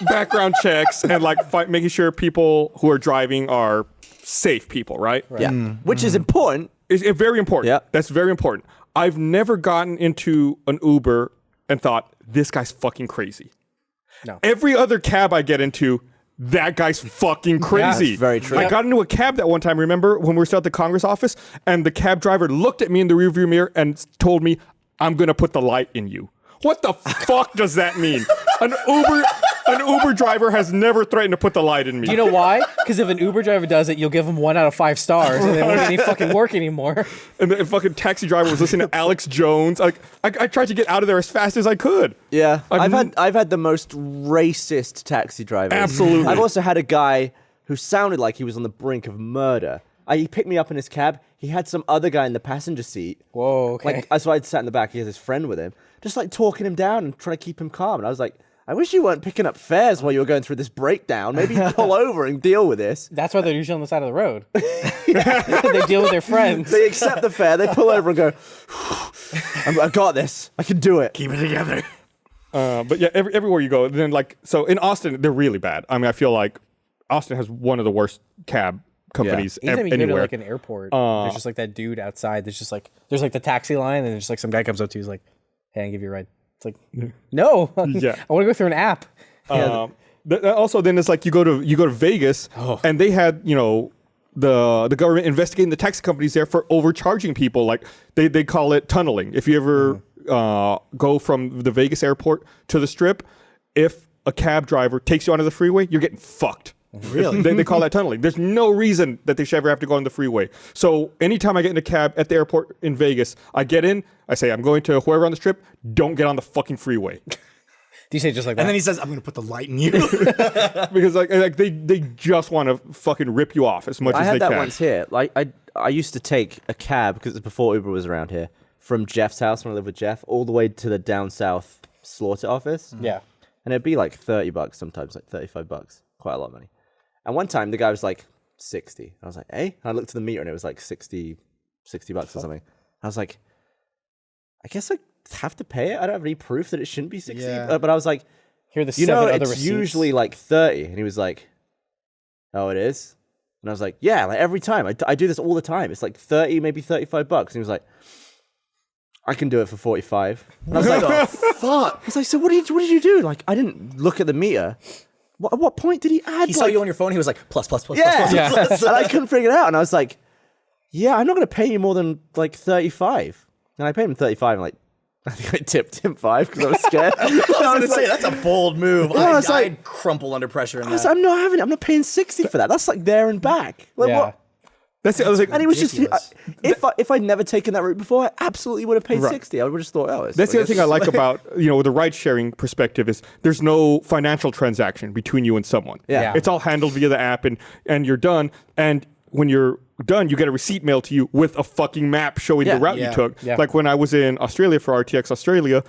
background checks and like making sure people who are driving are safe people, right? yeah, which is important. It's very important. Yeah. That's very important. I've never gotten into an Uber and thought, this guy's fucking crazy. No. Every other cab I get into, that guy's fucking crazy. that's very true. I got into a cab that one time, remember, when we were still at the Congress office, and the cab driver looked at me in the rearview mirror and told me, I'm going to put the light in you. What the fuck does that mean? An Uber driver has never threatened to put the light in me. Do you know why? Because if an Uber driver does it, you'll give him 1 out of 5 stars, and they won't any fucking work anymore. And the fucking taxi driver was listening to Alex Jones. Like, I tried to get out of there as fast as I could. Yeah, I've I've had the most racist taxi drivers. Absolutely. I've also had a guy who sounded like he was on the brink of murder. He picked me up in his cab. He had some other guy in the passenger seat. Whoa, okay. Like, so I'd sat in the back. He has his friend with him, just like talking him down and trying to keep him calm. And I was like, I wish you weren't picking up fares while you were going through this breakdown. Maybe pull over and deal with this. That's why they're usually on the side of the road. They deal with their friends. They accept the fare. They pull over and go, I got this. I can do it. Keep it together. But yeah, everywhere you go, then like, so in Austin, they're really bad. I mean, I feel like Austin has one of the worst cab companies Anytime you go to anywhere. like an airport, there's just like that dude outside. There's like the taxi line, and there's just like some guy comes up to you, he's like, "Hey, I can give you a ride." It's like, no, Yeah. I want to go through an app. Also, then it's like you go to Vegas, and they had the government investigating the taxi companies there for overcharging people. Like they call it tunneling. If you ever go from the Vegas airport to the Strip, if a cab driver takes you onto the freeway, you're getting fucked. Really? They call that tunneling. There's no reason that they should ever have to go on the freeway. So anytime I get in a cab at the airport in Vegas, I get in, I say, I'm going to wherever on the Strip, don't get on the fucking freeway. Do you say it just like that? And then he says, "I'm going to put the light in you." Because like they just want to fucking rip you off as much I as had they that can. once here. Like I used to take a cab because it's before Uber was around here from Jeff's house when I lived with Jeff all the way to the down south slaughter office. Yeah. And it'd be like $30 sometimes, like $35, quite a lot of money. And one time the guy was like 60. I was like, hey? And I looked at the meter and it was like $60 or something. I was like, I guess I have to pay it. I don't have any proof that it shouldn't be 60. Yeah. But I was like, Here are the you 7 know, other it's receipts. usually like 30. And he was like, oh, it is? And I was like, yeah, like every time. I do this all the time. It's like 30, maybe $35. And he was like, I can do it for 45. And I was like, oh, fuck. I was like, so what did you do? Like, I didn't look at the meter. At what point did he add? He saw you on your phone. He was like, plus, plus, plus, Yeah. plus, plus, plus, plus. And I couldn't figure it out. And I was like, yeah, I'm not going to pay you more than like 35. And I paid him 35. And like, I think I tipped him 5 because I was scared. I was going to say, that's a bold move. Yeah, I was like- I'd crumple under pressure in I was that. like, I'm not paying 60 for that. That's like there and back. Like, Yeah. what? That's the other thing. And he was just, Ridiculous. if I'd never taken that route before, I absolutely would have paid Right. 60. I would have just thought, oh, it's That's the other thing I like about the ride sharing perspective is there's no financial transaction between you and someone. Yeah. It's all handled via the app and you're done. And when you're done, you get a receipt mailed to you with a fucking map showing the route you took. Yeah. Like when I was in Australia for RTX Australia,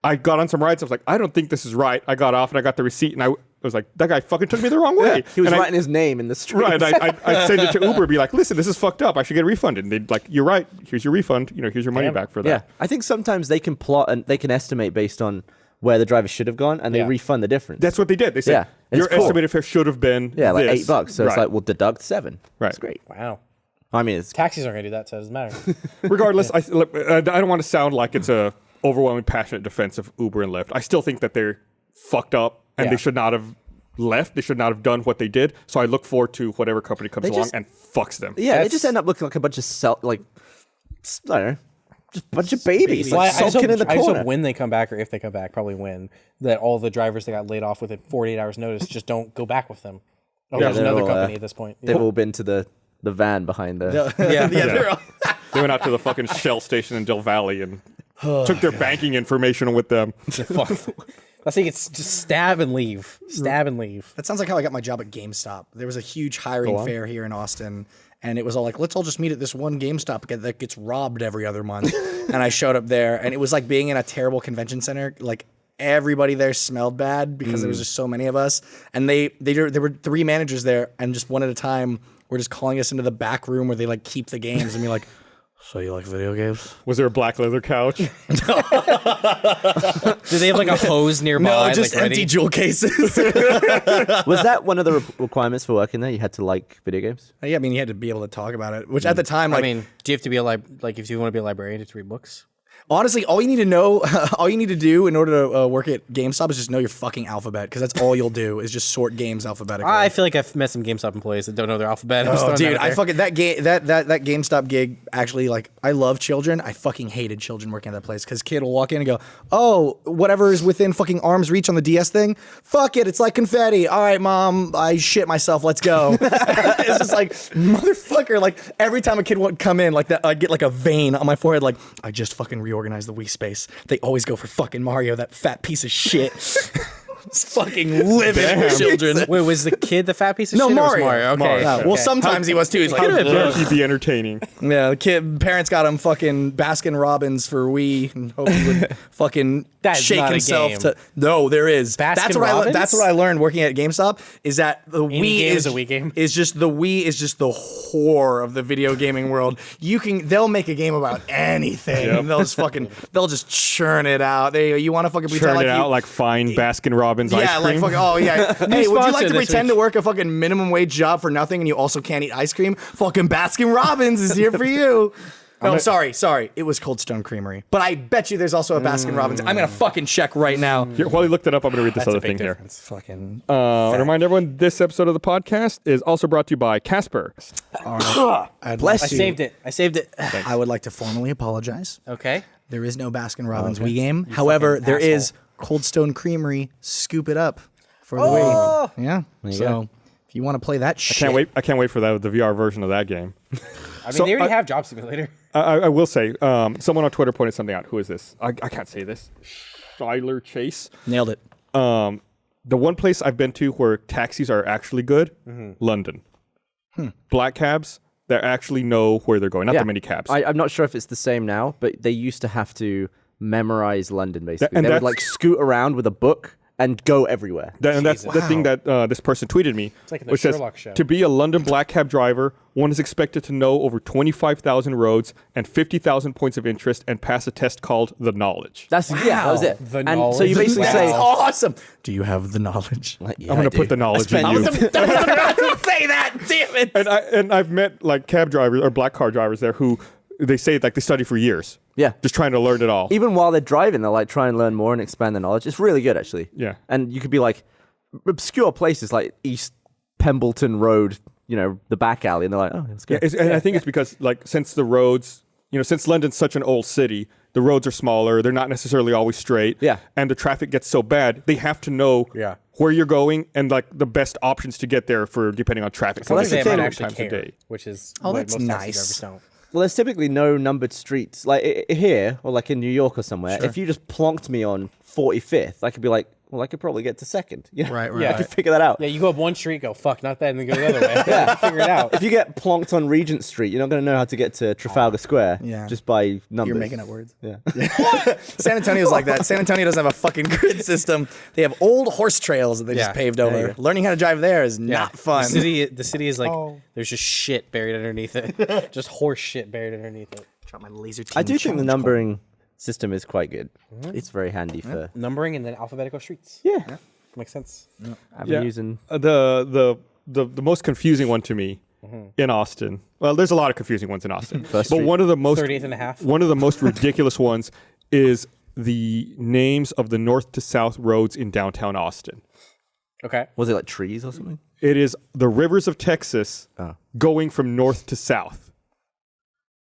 I got on some rides. I was like, I don't think this is right. I got off and I got the receipt, and I was like, that guy fucking took me the wrong way. He was And writing his name in the street. Right, I'd send it to Uber, be like, listen, this is fucked up. I should get refunded. And they'd like, you're right. Here's your refund. Here's your money back for that. Yeah, I think sometimes they can plot and they can estimate based on where the driver should have gone, and they refund the difference. That's what they did. They said, it's your cool. estimated fare should have been like this. $8. So it's Right. like, we'll deduct $7. Right. That's great. Wow. I mean, it's Taxis aren't going to do that, so it doesn't matter. Regardless, I don't want to sound like it's a overwhelming passionate defense of Uber and Lyft. I still think that they're fucked up and they should not have left. They should not have done what they did. So I look forward to whatever company comes along and fucks them. yeah, they just end up looking like a bunch of I don't know, just a bunch of babies Well, like, I just sulking hope, in the I just corner. hope when they come back, or if they come back, probably when, that all the drivers that got laid off within 48 hours notice just don't go back with them. Oh, there's they're another all, company at this point. They've all been to the van behind the. They're all- They went out to the fucking Shell station in Del Valley and took their banking information with them. Fuck. I think it's just stab and leave. Stab and leave. That sounds like how I got my job at GameStop. There was a huge hiring fair here in Austin, and it was all like, let's all just meet at this one GameStop that gets robbed every other month. And I showed up there, and it was like being in a terrible convention center. Like everybody there smelled bad because there was just so many of us, and there were 3 managers there, and just one at a time were just calling us into the back room where they like keep the games and be like, so you like video games? Was there a black leather couch? Do they have like a hose nearby? No, just like, empty ready? jewel cases. Was that one of the requirements for working there? You had to like video games. Yeah, I mean, you had to be able to talk about it, which at the time, like, I mean, do you have to be a if you want to be a librarian, you have to read books? honestly, all you need to know, all you need to do in order to work at GameStop is just know your fucking alphabet, because that's all you'll do is just sort games alphabetically. I feel like I've met some GameStop employees that don't know their alphabet. I'm just Oh, throwing that dude, out I there. fucking that GameStop gig actually, like, I love children. I fucking hated children working at that place because kid will walk in and go, oh, whatever is within fucking arm's reach on the DS thing, fuck it, it's like confetti. All right, mom, I shit myself. Let's go. It's just like, motherfucker. Like every time a kid would come in, like that, I get like a vein on my forehead. Like I just fucking reorganized the Wii space. They always go for fucking Mario, that fat piece of shit. It's fucking living for children. Wait, was the kid the fat piece of No, shit? or was Mario. Okay. No, well, okay. sometimes he was too. He's like, How "Ugh." dare he be entertaining? Yeah, the kid parents got him fucking Baskin Robbins for Wii and hope he would fucking That's shake not a himself game. to. No, there is. That's Baskin what Robbins? that's what I learned working at GameStop is that the Wii game is is a Wii game? Is just the Wii is just the whore of the video gaming world. They'll make a game about anything. Yep. They'll just churn it out. You want to fucking pretend Turn like it you, out like fine Baskin Robbins ice yeah, cream. like fucking, oh yeah. Hey, would you sponsor like to this pretend week. to work a fucking minimum wage job for nothing and you also can't eat ice cream? Fucking Baskin Robbins is here for you. No, sorry. It was Cold Stone Creamery. But I bet you there's also a Baskin Robbins. I'm gonna fucking check right now. Here, while you looked it up, I'm going to read this other thing here. Fucking. I remind everyone, this episode of the podcast is also brought to you by Casper. Bless I saved it. I would like to formally apologize. Okay. There is no Baskin Robbins Wii game. However, fucking there asshole. is Cold Stone Creamery. Scoop it up for the Wii. Yeah. So if you want to play that shit, I can't wait for the VR version of that game. I mean, So, they already have Job Simulator. I will say, someone on Twitter pointed something out. Who is this? I can't say this. Shyler Chase. nailed it. The one place I've been to where taxis are actually good, London. Black cabs, they actually know where they're going. Not the mini cabs. I'm not sure if it's the same now, but they used to have to memorize London basically. and They would that's- like scoot around with a book and go everywhere. And that's the thing that this person tweeted me. It's like in the which says, Sherlock show. to be a London black cab driver, one is expected to know over 25,000 roads and 50,000 points of interest and pass a test called the knowledge. That's that was it. The and so you knowledge. basically Wow. say, That's awesome. Do you have the knowledge? Like, yeah, I'm going I to put do. the knowledge in I you. spent- I was about to say that. Damn it. And I've met like cab drivers or black car drivers there who they say like they study for years. Yeah. Just trying to learn it all. Even while they're driving, they'll like try and learn more and expand their knowledge. It's really good actually. Yeah. And you could be like obscure places like East Pembleton Road, the back alley, and they're like, oh, that's good. And I think it's because like since the roads, since London's such an old city, the roads are smaller. They're not necessarily always straight. Yeah. And the traffic gets so bad, they have to know where you're going and like the best options to get there for depending on traffic. Well, that's Sometimes the it's thing. multiple actually times a care, day. which is Oh, what that's most taxi nice. drivers don't. Well, there's typically no numbered streets. Like here or like in New York or somewhere, if you just plonked me on 45th, I could be like, well, I could probably get to second. You know? Right, I right. could figure that out. Yeah, you go up one street, go fuck, not that, and then go the other way. Yeah, figure it out. If you get plonked on Regent Street, you're not going to know how to get to Trafalgar Square Yeah. just by numbers. You're making up words. Yeah. San Antonio's like that. San Antonio doesn't have a fucking grid system. They have old horse trails that they Yeah, just paved there you over. go. Learning how to drive there is Yeah. not fun. The city is like there's just shit buried underneath it, just horse shit buried underneath it. Drop my laser I do think the challenge numbering system is quite good. It's very handy for Numbering and then alphabetical streets. yeah, Makes sense. avenues and The most confusing one to me in Austin. Well, there's a lot of confusing ones in Austin, but Street. one of the most 38th and a half. one of the most ridiculous ones is the names of the north to south roads in downtown Austin. Okay. was it like trees or something? It is the rivers of Texas going from north to south.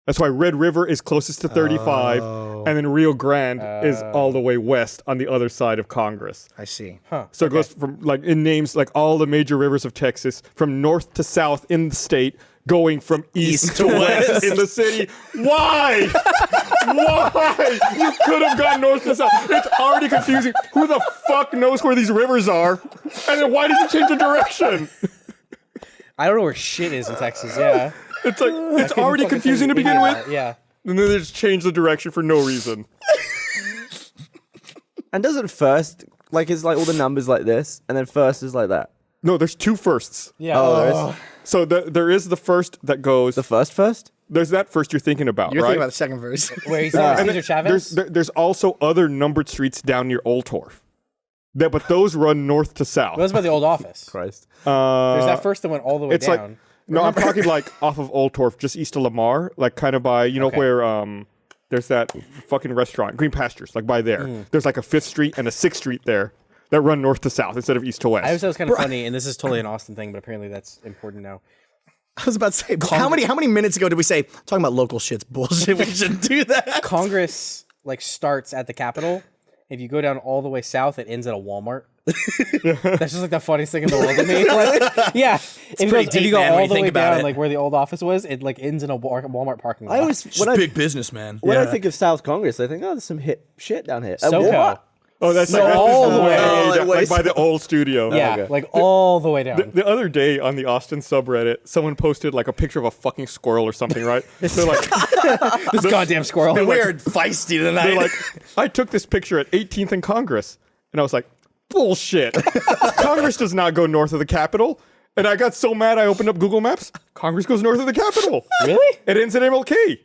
That's why Red River is closest to 35, and then Rio Grande is all the way west on the other side of Congress. I see. So it goes from, like, in names, like all the major rivers of Texas, from north to south in the state, going from east to west in the city. Why? Why? You could have gone north to south. It's already confusing. Who the fuck knows where these rivers are? And then why did you change the direction? I don't know where shit is in Texas. Yeah. It's like, it's already confusing to begin with. Yeah. And then they just change the direction for no reason. And doesn't first like it's like all the numbers like this, and then first is like that. No, there's two firsts. Yeah. Oh, there is So there is the first that goes. the first. There's that first you're thinking about, You're right? thinking about the second verse. Where he's Cesar Chavez. There's also other numbered streets down near Old Torf. But those run north to south. That was by the old office. Christ. There's that first that went all the way It's down. like no, I'm talking like off of Old Torf, just east of Lamar, like kind of by where there's that fucking restaurant, Green Pastures, like by there. There's like a 5th Street and a 6th Street there that run north to south instead of east to west. I always thought it was kind of funny, and this is totally an Austin thing, but apparently that's important now. I was about to say, how many minutes ago did we say talking about local shit's bullshit? We shouldn't do that. Congress like starts at the Capitol. If you go down all the way south, it ends at a Walmart. That's just like the funniest thing in the world to me. Like, yeah, if you go man, when all you the think way about down, it. like where the old office was, it like ends in a Walmart parking lot. I always when I business, man. when I think of South Congress, I think, oh, there's some hip shit down here. SoCal. Oh, that's So like all the way. down, like by the old studio. Yeah, okay. like all the way down. The other day on the Austin subreddit, someone posted like a picture of a fucking squirrel or something, right? They're like, This goddamn squirrel. We're feisty tonight. they're like, I took this picture at 18th and Congress, and I was like, bullshit. Congress does not go north of the Capitol. And I got so mad I opened up Google Maps. Congress goes north of the Capitol. Really? It ends at MLK.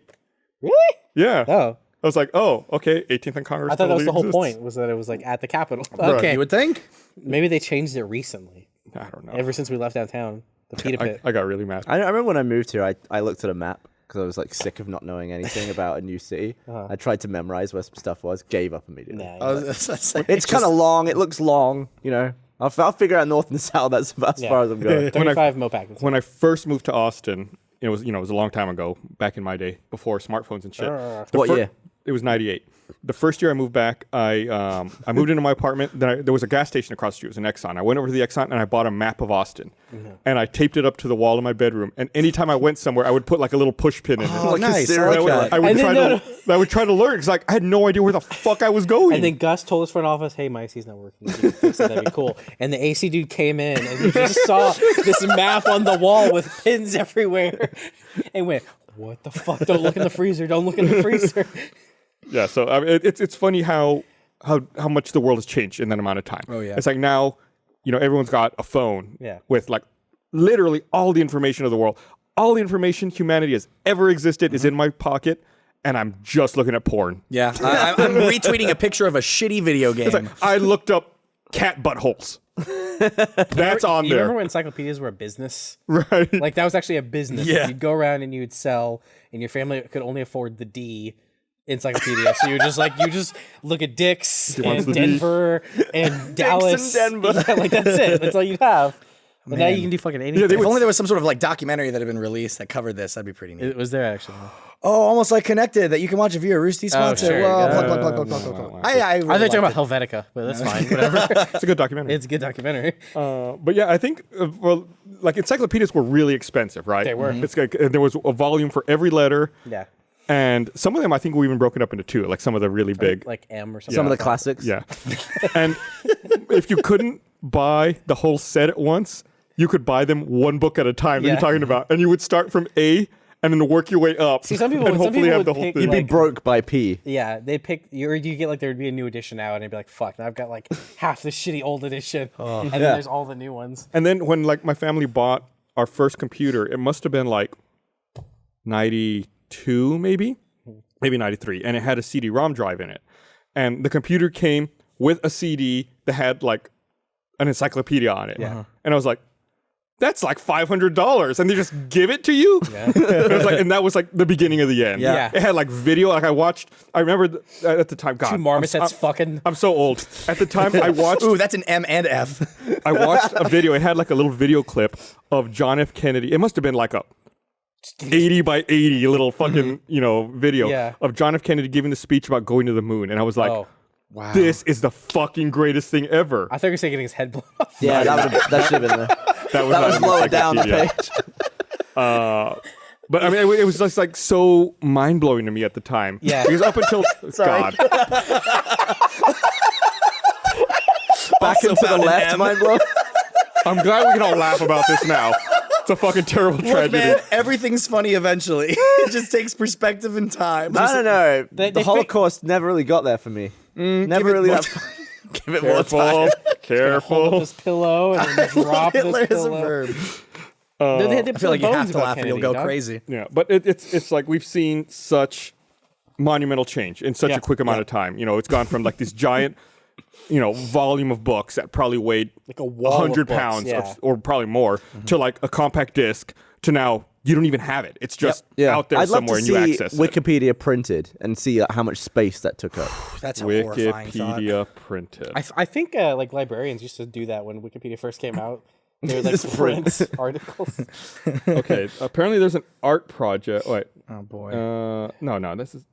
Really? Yeah. Oh, I was like, oh, okay, 18th and Congress. I thought that was the totally whole exists. point, was that it was like at the Capitol. Right. Okay, you would think. maybe they changed it recently. I don't know. Ever since we left downtown, the pita pit. I got really mad. I remember when I moved here, I looked at a map because I was like sick of not knowing anything about a new city. I tried to memorize where some stuff was, gave up immediately. Nah, I was gonna say, It's kind of long. It looks long, you know. I'll figure out north and south. That's about as far as I'm going. 35 Mopac. That's When I first moved to Austin, it was a long time ago, back in my day, before smartphones and shit. What year? It was 98. The first year I moved back, I moved into my apartment. Then there was a gas station across the street. It was an Exxon. I went over to the Exxon and I bought a map of Austin. And I taped it up to the wall in my bedroom. And anytime I went somewhere, I would put like a little push pin in it. Oh, Like a nice. I serial like killer. that. I would try to learn because like I had no idea where the fuck I was going. And then Gus told his front office, "Hey, my AC's not working. You can fix it. That'd be cool." And the AC dude came in and he just saw this map on the wall with pins everywhere, and went, "What the fuck? Don't look in the freezer. Don't look in the freezer." Yeah, so I mean, it's funny how much the world has changed in that amount of time. Oh, yeah. It's like now, everyone's got a phone with like literally all the information of the world. All the information humanity has ever existed is in my pocket, and I'm just looking at porn. Yeah, I'm retweeting a picture of a shitty video game. It's like I looked up cat buttholes. That's on You there. remember when encyclopedias were a business? Right. Like that was actually a business. Yeah. You'd go around and you would sell, and your family could only afford the D encyclopedia. So you just look at Dick's wants and the D. Denver and Dallas. and Denver. Yeah, like that's it. That's all you'd have. But now you can do fucking anything. If only there was some sort of like documentary that had been released that covered this, that'd be pretty neat. It was there actually. Oh, almost like Connected that you can watch if you're a Rooster Teeth sponsor. sure, Well, yeah. plug, plug. I really I thought you were talking liked about Helvetica, but that's fine. Whatever. It's a good documentary. It's a good documentary. But yeah, I think like encyclopedias were really expensive, right? They were. It's like there was a volume for every letter. Yeah. And some of them, I think, were even broken up into two, like some of the really big. Like M or something. Some of Yeah. the classics. Yeah. And if you couldn't buy the whole set at once, you could buy them one book at a time that Yeah. you're talking about. And you would start from A and then work your way up. See, some people- and some hopefully people have would the whole pick, thing. You'd be like- broke by P. Yeah, they pick, or you get like there would be a new edition out, and they'd be like, "Fuck!" Now I've got like half the shitty old edition, and then Yeah. there's all the new ones. And then when like my family bought our first computer, it must have been like 92 maybe 93, and it had a CD-ROM drive in it. And the computer came with a CD that had like an encyclopedia on it. Yeah. And I was like, that's like $500, and they just give it to you. Yeah. And that was like the beginning of the end. Yeah. It had like video. Like I remember at the time. God, Two marmots. That's fucking. I'm so old. At the time, I watched. Ooh, that's an M and F. I watched a video. It had like a little video clip of John F. Kennedy. It must have been like a 80 by 80 little fucking, video Yeah. of John F. Kennedy giving the speech about going to the moon. And I was like, Oh, Wow. this is the fucking greatest thing ever. I thought you were saying getting his head blown off. Yeah, that should have been there. That was, That not was an lower down the encyclopedia. page. But I mean, it was just like so mind blowing to me at the time. Yeah. Because up until, God. Back into the found an left, M. mind blow. I'm glad we can all laugh about this now. It's a fucking terrible Look, tragedy. man, everything's funny eventually. It just takes perspective and time. I don't know. They The Holocaust never really got there for me. Never give it really more that. Give it more time. Careful. Hold up Careful. this pillow and then drop this Hitler is a pillow. verb. No, they had to I feel like you bones have to about laugh and you'll Kennedy, go dog. crazy. Yeah, but it's like we've seen such monumental change in such Yeah. a quick amount of time. It's gone from like this giant, volume of books that probably weighed Like a wall of 100 books, pounds yeah. or probably more to like a compact disc to now you don't even have it. It's just out there I'd love somewhere to and you see access it. Wikipedia printed and see how much space that took up. That's a horrifying thought. Wikipedia printed. I think like librarians used to do that when Wikipedia first came out. They would like Just print. print articles. Okay, apparently there's an art project. Wait, Oh boy. no, this is.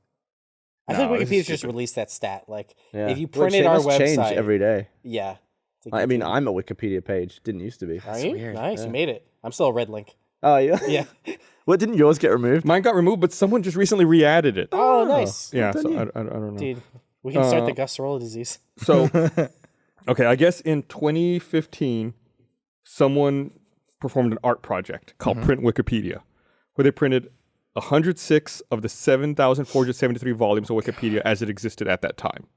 I No, think this is Wikipedia just stupid. released that stat. Like Yeah. if you Which printed they our must change website every day. yeah. I mean, I'm a Wikipedia page. Didn't used to be. Are you? weird. Nice, you made it. I'm still a red link. Oh yeah. Yeah. What didn't yours get removed? Mine got removed, but someone just recently re-added it. Oh, nice. Yeah, so I don't know. Dude, we can start the Gus Sorola disease. So, okay, I guess in 2015, someone performed an art project called Print Wikipedia, where they printed 106 of the 7,473 volumes of Wikipedia as it existed at that time.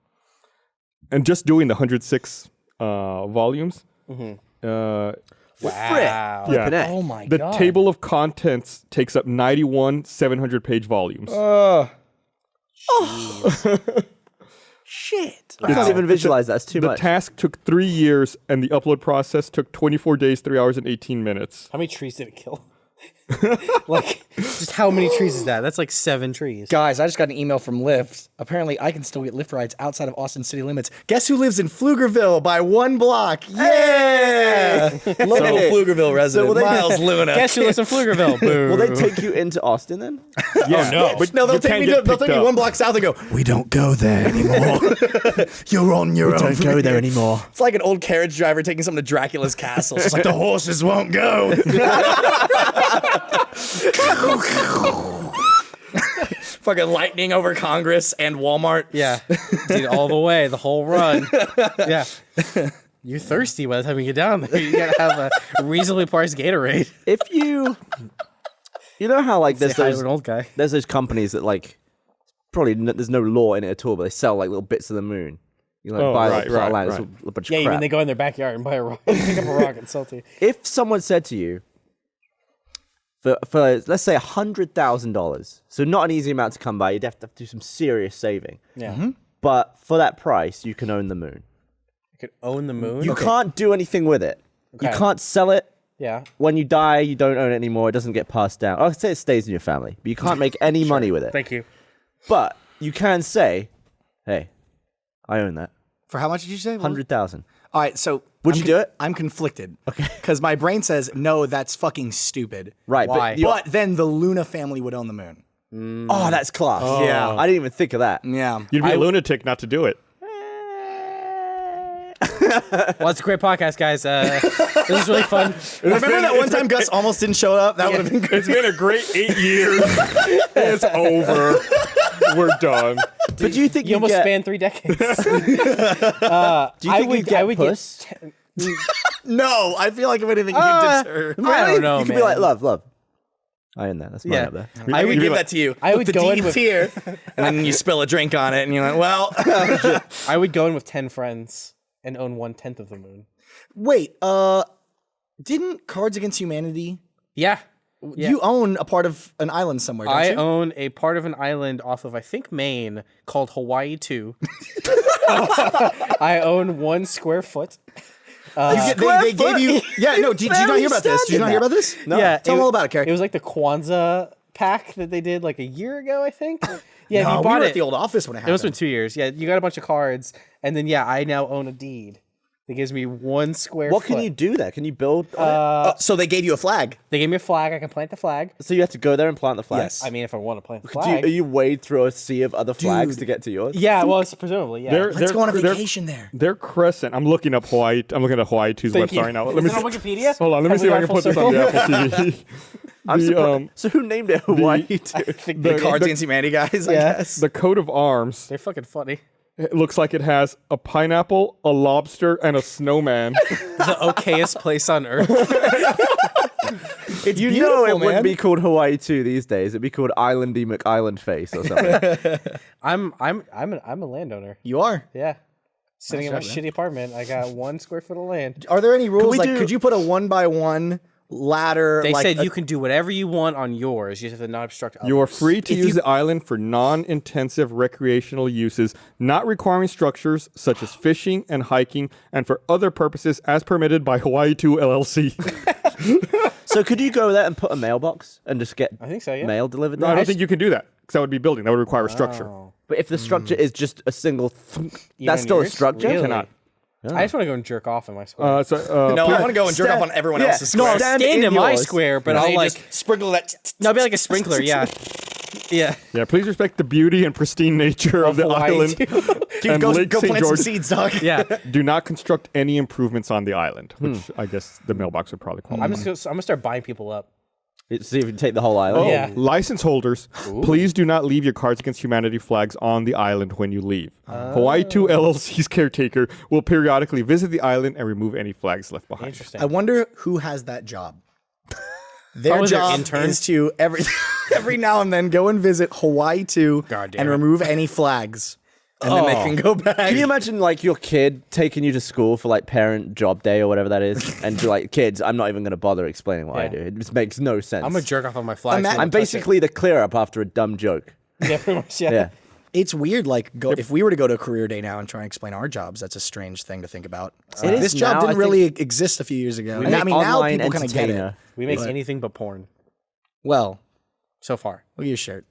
And just doing the 106 volumes, Wow. yeah, Oh my the god. table of contents takes up 91 700-page volumes. Shit. I can't even visualize that. It's too The much. task took 3 years, and the upload process took 24 days, 3 hours, and 18 minutes. How many trees did it kill? Like, just how many trees is that? That's like 7 trees. Guys, I just got an email from Lyft. Apparently, I can still get Lyft rides outside of Austin city limits. Guess who lives in Pflugerville by 1 block? Yeah! Local Pflugerville resident, will they- Miles Luna. Guess who lives in Pflugerville? Boo. Will they take you into Austin then? Yeah, no. but No, they'll you take can't me. get They'll take picked me up. 1 block south and go. We don't go there anymore. You're on your own. Don't go there anymore. It's like an old carriage driver taking something to Dracula's castle. It's just like the horses won't go. Fucking lightning over Congress and Walmart. Yeah. Dude, all the way, the whole run. Yeah. You're thirsty by the time you get down there. You gotta have a reasonably priced Gatorade. If you know how like Say hi to an old guy. there's those companies that like probably there's no law in it at all, but they sell like little bits of the moon. You like Oh, buy right, a plot of right, land, right. it's a bunch of Yeah, you crap. mean they go in their backyard and buy a rock, pick up a rock and sell it to you. If someone said to you, for let's say $100,000, so not an easy amount to come by, you'd have to do some serious saving. Yeah. But for that price, you can own the moon. You could own the moon. You can't do anything with it. You Okay. can't sell it. Yeah. When you die, you don't own it anymore. It doesn't get passed down. I'd say it stays in your family, but you can't make any money with it. Thank you. But you can say, "Hey, I own that. For how much did you say? 100,000." All right, so Would you do it? I'm conflicted. Okay. Because my brain says, no, that's fucking stupid. Right, Why? but you, But then the Luna family would own the moon. oh, that's class. Yeah. I didn't even think of that. Yeah. You'd be a lunatic not to do it. Well, it's a great podcast, guys. This is really fun. Remember that one time Gus almost didn't show up? That would have been good. It's been a great 8 years. It's over. We're done. But do you think You almost get, spanned 3 decades. Do you think you get puss? No, I feel like if anything, you deter. I don't know, You could man. be like, love. I in there. That's mine Yeah. up there. I would give that to you. I Look, would the go in deed's with- here, and then you spill a drink on it, and you're like, well. I would go in with 10 friends and own 1/10 of the moon. Wait, didn't Cards Against Humanity? Yeah. You own a part of an island somewhere, don't I you? own a part of an island off of, I think, Maine called Hawaii 2. I own 1 square foot. They gave you. Yeah, no. Did you not hear about this? Did you not hear about this? No. Yeah, Tell them all about it, Kerry. It was like the Kwanzaa pack that they did like a year ago, I think. Yeah, No, you we bought were it. at the old office when it It happened. must have been 2 years. Yeah, you got a bunch of cards, and then I now own a deed that gives me 1 square What foot. can you do there? Can you build on it? So they gave you a flag. They gave me a flag. I can plant the flag. So you have to go there and plant the flag? Yes. I mean, if I want to plant the Do you, flag. are you wade through a sea of other flags to get to yours? Yeah, well, it's presumably, yeah. Let's go on a vacation there. Their crescent. I'm looking up Hawaii. I'm looking at Hawaii 2's Thank website you. right now. Is it on Wikipedia? Hold on. Let me Have see we if I gone can put full this on the circle? Apple TV. I'm surprised. So who named it Hawaii too? The Cards Against Humanity guys, I guess. The coat of arms. They're fucking funny. It looks like it has a pineapple, a lobster, and a snowman. The okayest place on earth. It's You know it wouldn't be called Hawaii 2 these days. It'd be called Islandy McIsland Face or something. I'm a landowner. You are. Yeah. Sitting in my Nice job, shitty apartment. I got 1 square foot of land. Are there any rules? we Like, do- could you put a 1x1 ladder? They like said you can do whatever you want on yours. You just have to not obstruct others. You are free to If use you- the island for non-intensive recreational uses, not requiring structures such as fishing and hiking, and for other purposes as permitted by Hawaii 2 LLC. So could you go there and put a mailbox and just get I think so, yeah. mail delivered No, there? I don't think you can do that because that would be building. That would require a structure. Oh. But if the structure is just a single, Even that's still a yours? structure. Really? Cannot. I just want to go and jerk off in my square. no, please- I want to go and jerk off on everyone else's no, square. I'll stand in in my yours. square, but And then I'll you like just sprinkle that. no, I'll be like a sprinkler. Yeah, yeah. Yeah, please respect the beauty and pristine nature of the Hawaii island. too. Dude, and go Lake go St. plant some George. seeds, dog. Yeah, Do not construct any improvements on the island, which I guess the mailbox would probably call. I'm gonna start buying people up. See if you can take the whole island. Oh, Yeah. license holders, please do not leave your Cards Against Humanity flags on the island when you leave. Hawaii 2 LLC's caretaker will periodically visit the island and remove any flags left behind. Interesting. I wonder who has that job. Their Probably their job intern. is to every now and then go and visit Hawaii 2 God damn and it. remove any flags. And then they can go back. Can you imagine like your kid taking you to school for like parent job day or whatever that is, and you're like, kids, I'm not even going to bother explaining what I Yeah. do. It just makes no sense. I'm gonna jerk off on my flag. Ima- so I'm don't touch basically the clear up after a dumb joke. it. Yeah, pretty much. Yeah. Yeah. It's weird. Like, if we were to go to a career day now and try and explain our jobs, that's a strange thing to think about. It is This job now, didn't I really exist a few years ago. And I mean, now Online people kind of get it. entertainer. We make But- anything but porn Well, so far. look at your shirt.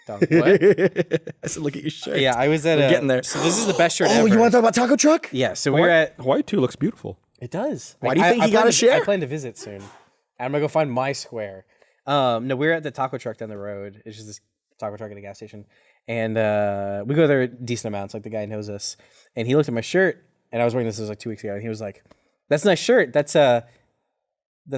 Dog, what? I said, look at your shirt. Yeah, I was at We're getting there. So this is the best shirt Oh, ever. you want to talk about Taco Truck? Yeah, so we're at. Hawaii 2 looks beautiful. It does. Why do you think he got plan a share? I plan to visit soon. I'm gonna go find my square. No, we're at the taco truck down the road. It's just this taco truck at a gas station, and we go there a decent amounts. Like the guy knows us, and he looked at my shirt, and I was wearing this was like 2 weeks ago, and he was like, "That's a nice shirt. That's a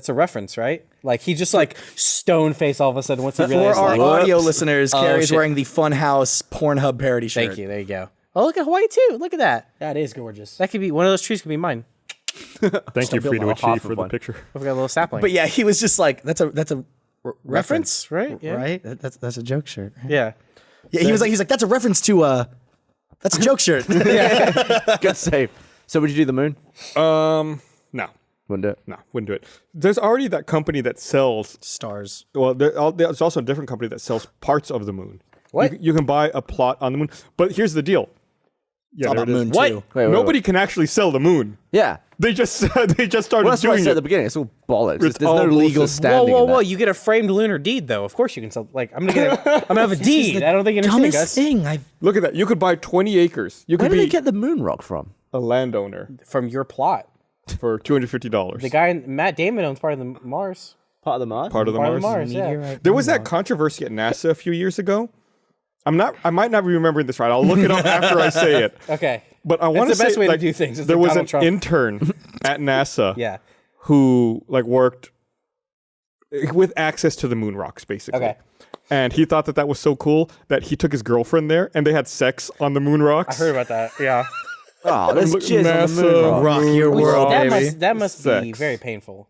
reference, right?" Like he just like stone face all of a sudden once he For realized. our Like, audio whoops. listeners, Oh, Kerry's shit. wearing the Funhouse Pornhub parody shirt. Thank you. There you go. Oh, look at Hawaii too. Look at that. That is gorgeous. That could be one of those trees. Could be mine. Thank you, built Frito like Achieve, half for of the one. picture. I've got a little sapling. But yeah, he was just like, that's a reference, right? Yeah. right? That's a joke shirt. Yeah. Yeah, he's like, that's a reference to that's a joke shirt. Good save. So would you do the moon? No, Wouldn't do it. no, wouldn't do it. There's already that company that sells. Stars. Well, there's also a different company that sells parts of the moon. What? You can buy a plot on the moon, but here's the deal. Yeah, All there about it is. Moon What? 2. Wait, Nobody can actually sell the moon. Yeah. They just started Well, that's what I doing said at the it. beginning. It's all bollocks. It's There's all no legal bullshit. Whoa, standing. whoa, in that. whoa! You get a framed lunar deed, though. Of course you can sell. Like I'm gonna have a deed. I don't think you understand, Dumbest Gus. thing I've. Look at that. You could buy 20 acres. You Where could did they be get the moon rock from? a landowner From your plot, for $250. the guy Matt Damon owns part of the Mars. Part of the Mars? Part of the Part of Mars. the Mars. Yeah. There was that controversy at NASA a few years ago. I might not be remembering this right. I'll look it up after I say it. Okay. But I want to the say best way to like, do things. It's there like was Donald an Trump. intern at NASA Yeah. who like worked with access to the moon rocks, basically. Okay. And he thought that was so cool that he took his girlfriend there and they had sex on the moon rocks. I heard about that. Yeah. Oh, there's Look, jizz on the moon NASA rock. Rock your moon world, rock. baby. That must be Sex. very painful.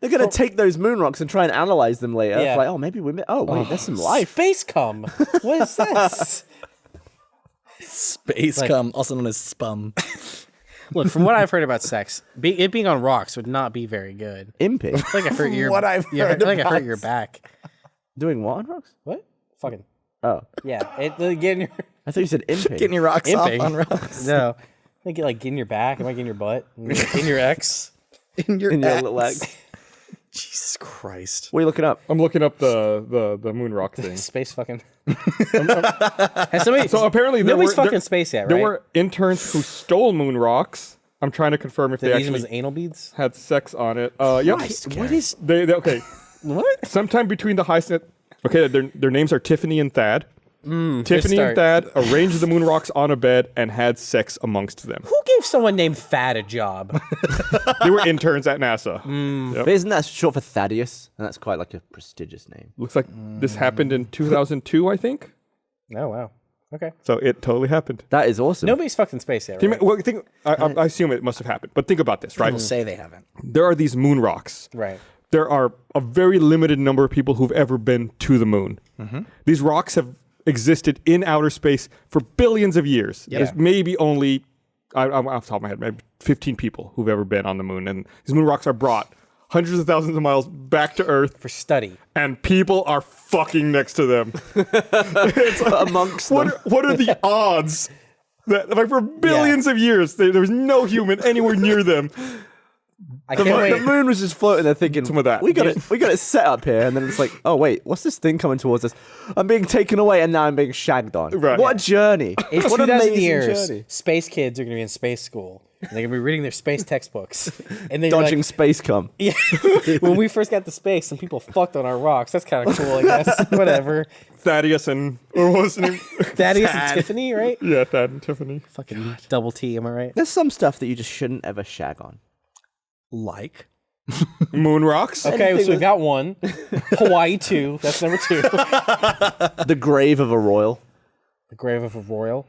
They're gonna take those moon rocks and try and analyze them later. Yeah. Like, oh, maybe women. Oh, wait, there's some life. Space cum. What is this? Space cum, also known as spum. Look, from what I've heard about sex, it being on rocks would not be very good. Imping. I feel like I hurt your. What I've yeah, I heard feel like I hurt about your back. Doing what on rocks? What? Fucking. Oh, Yeah. Getting your. I thought you said imping. Getting your rocks off Imping. on rocks. No. I get like getting your back. Am I getting your butt? In your ex? In your, in your ex. little leg. Jesus Christ. What are you looking up? I'm looking up the moon rock thing. Space fucking. Has somebody? So apparently there nobody's were, fucking there, space yet, right? there were interns who stole moon rocks. I'm trying to confirm if Did they they use them actually as anal beads? had sex on it. Yep. What is... They okay. What? Sometime between the high set. Okay, their names are Tiffany and Thad. Tiffany and start. Thad arranged the moon rocks on a bed and had sex amongst them. Who gave someone named Thad a job? They were interns at NASA. But isn't that short for Thaddeus? And that's quite like a prestigious name. Looks like this happened in 2002, I think. Oh wow. Okay. So it totally happened. That is awesome. Nobody's fucking space yet, right? Well, I assume it must have happened, but think about this, right? People say they haven't. There are these moon rocks. Right. There are a very limited number of people who've ever been to the moon. These rocks have existed in outer space for billions of years. Yeah. There's maybe only, I'm off the top of my head, maybe 15 people who've ever been on the moon. And these moon rocks are brought hundreds of thousands of miles back to Earth, For study. and people are fucking next to them. It's like, Amongst them. what are the odds that, like, for billions of years, there was no human anywhere near them? I can't The wait. moon was just floating there thinking, Some of that. we got it set up here. And then it's like, oh, wait, what's this thing coming towards us? I'm being taken away and now I'm being shagged on. Right. What a journey. In What an 2,000 amazing years, journey. space kids are going to be in space school. And they're going to be reading their space textbooks. And they're Dodging like, space cum. yeah. When we first got to space, some people fucked on our rocks. That's kind of cool, I guess. Whatever. Thaddeus and, or what was his name? Thaddeus and Tiffany, right? Yeah, Thad and Tiffany. Fucking double T, am I right? There's some stuff that you just shouldn't ever shag on. Like? Moon rocks. Okay, Anything so we've with- got one. Hawaii 2. That's number 2. The grave of a royal. The grave of a royal.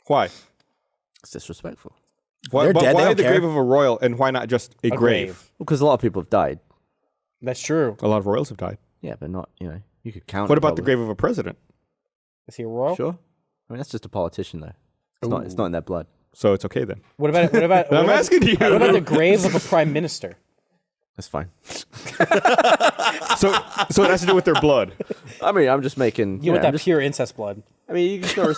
Why? It's disrespectful. Why, They're but dead, they why don't the care. grave of a royal and why not just a grave? Because a lot of people have died. That's true. A lot of royals have died. Yeah, but not, you could count. What it about the probably. grave of a president? Is he a royal? Sure. I mean, that's just a politician, though. It's not in their blood. So it's okay then. What about I'm asking you. What about the grave of a prime minister? That's fine. So it has to do with their blood. I mean, I'm just making. You want I'm that pure incest blood? I mean, you just gotta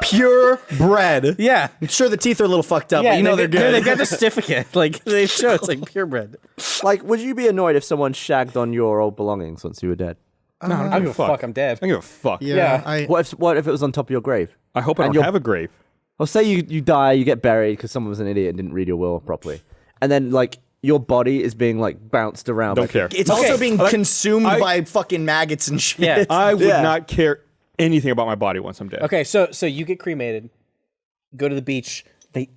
Pure bread. Yeah. I'm sure the teeth are a little fucked up, but you know they're good. They got the certificate. Like they show it's like purebred. like, would you be annoyed if someone shagged on your old belongings once you were dead? No, I I don't don't give a fuck. I'm dead. I don't give a fuck. Yeah. What if it was on top of your grave? I hope I And don't you're- have a grave. Well, say you die, you get buried because someone was an idiot and didn't read your will properly, and then like your body is being like bounced around. Don't like, care. It's also being consumed by fucking maggots and shit. Yeah. I would Yeah. not care anything about my body once I'm dead. Okay, so you get cremated, go to the beach. You're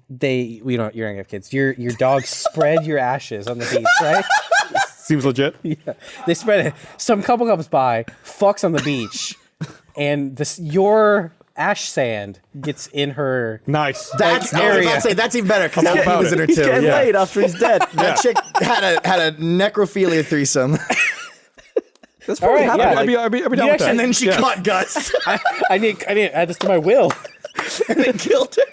not gonna have kids. Your dogs spread your ashes on the beach, right? Seems legit. Yeah. They spread it. Some couple comes by, fucks on the beach, and your ash sand gets in her. Nice. That's I was about to say that's even better because he was in her He's too. getting Yeah. laid after he's dead. That chick had a necrophilia threesome, That's probably All right, happened. yeah. I'd be down with actually- that. and then she caught Gus I need to add this to my will. and then killed her.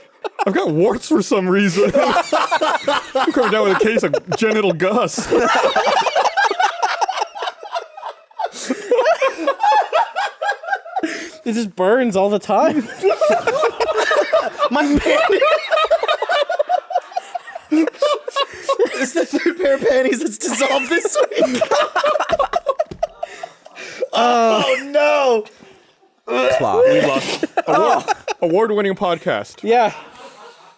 I've got warts for some reason. I'm coming down with a case of genital Gus. It just burns all the time. My panties. It's the third pair of panties that's dissolved this week. Oh no! Clark. We lost. Award-winning podcast. Yeah.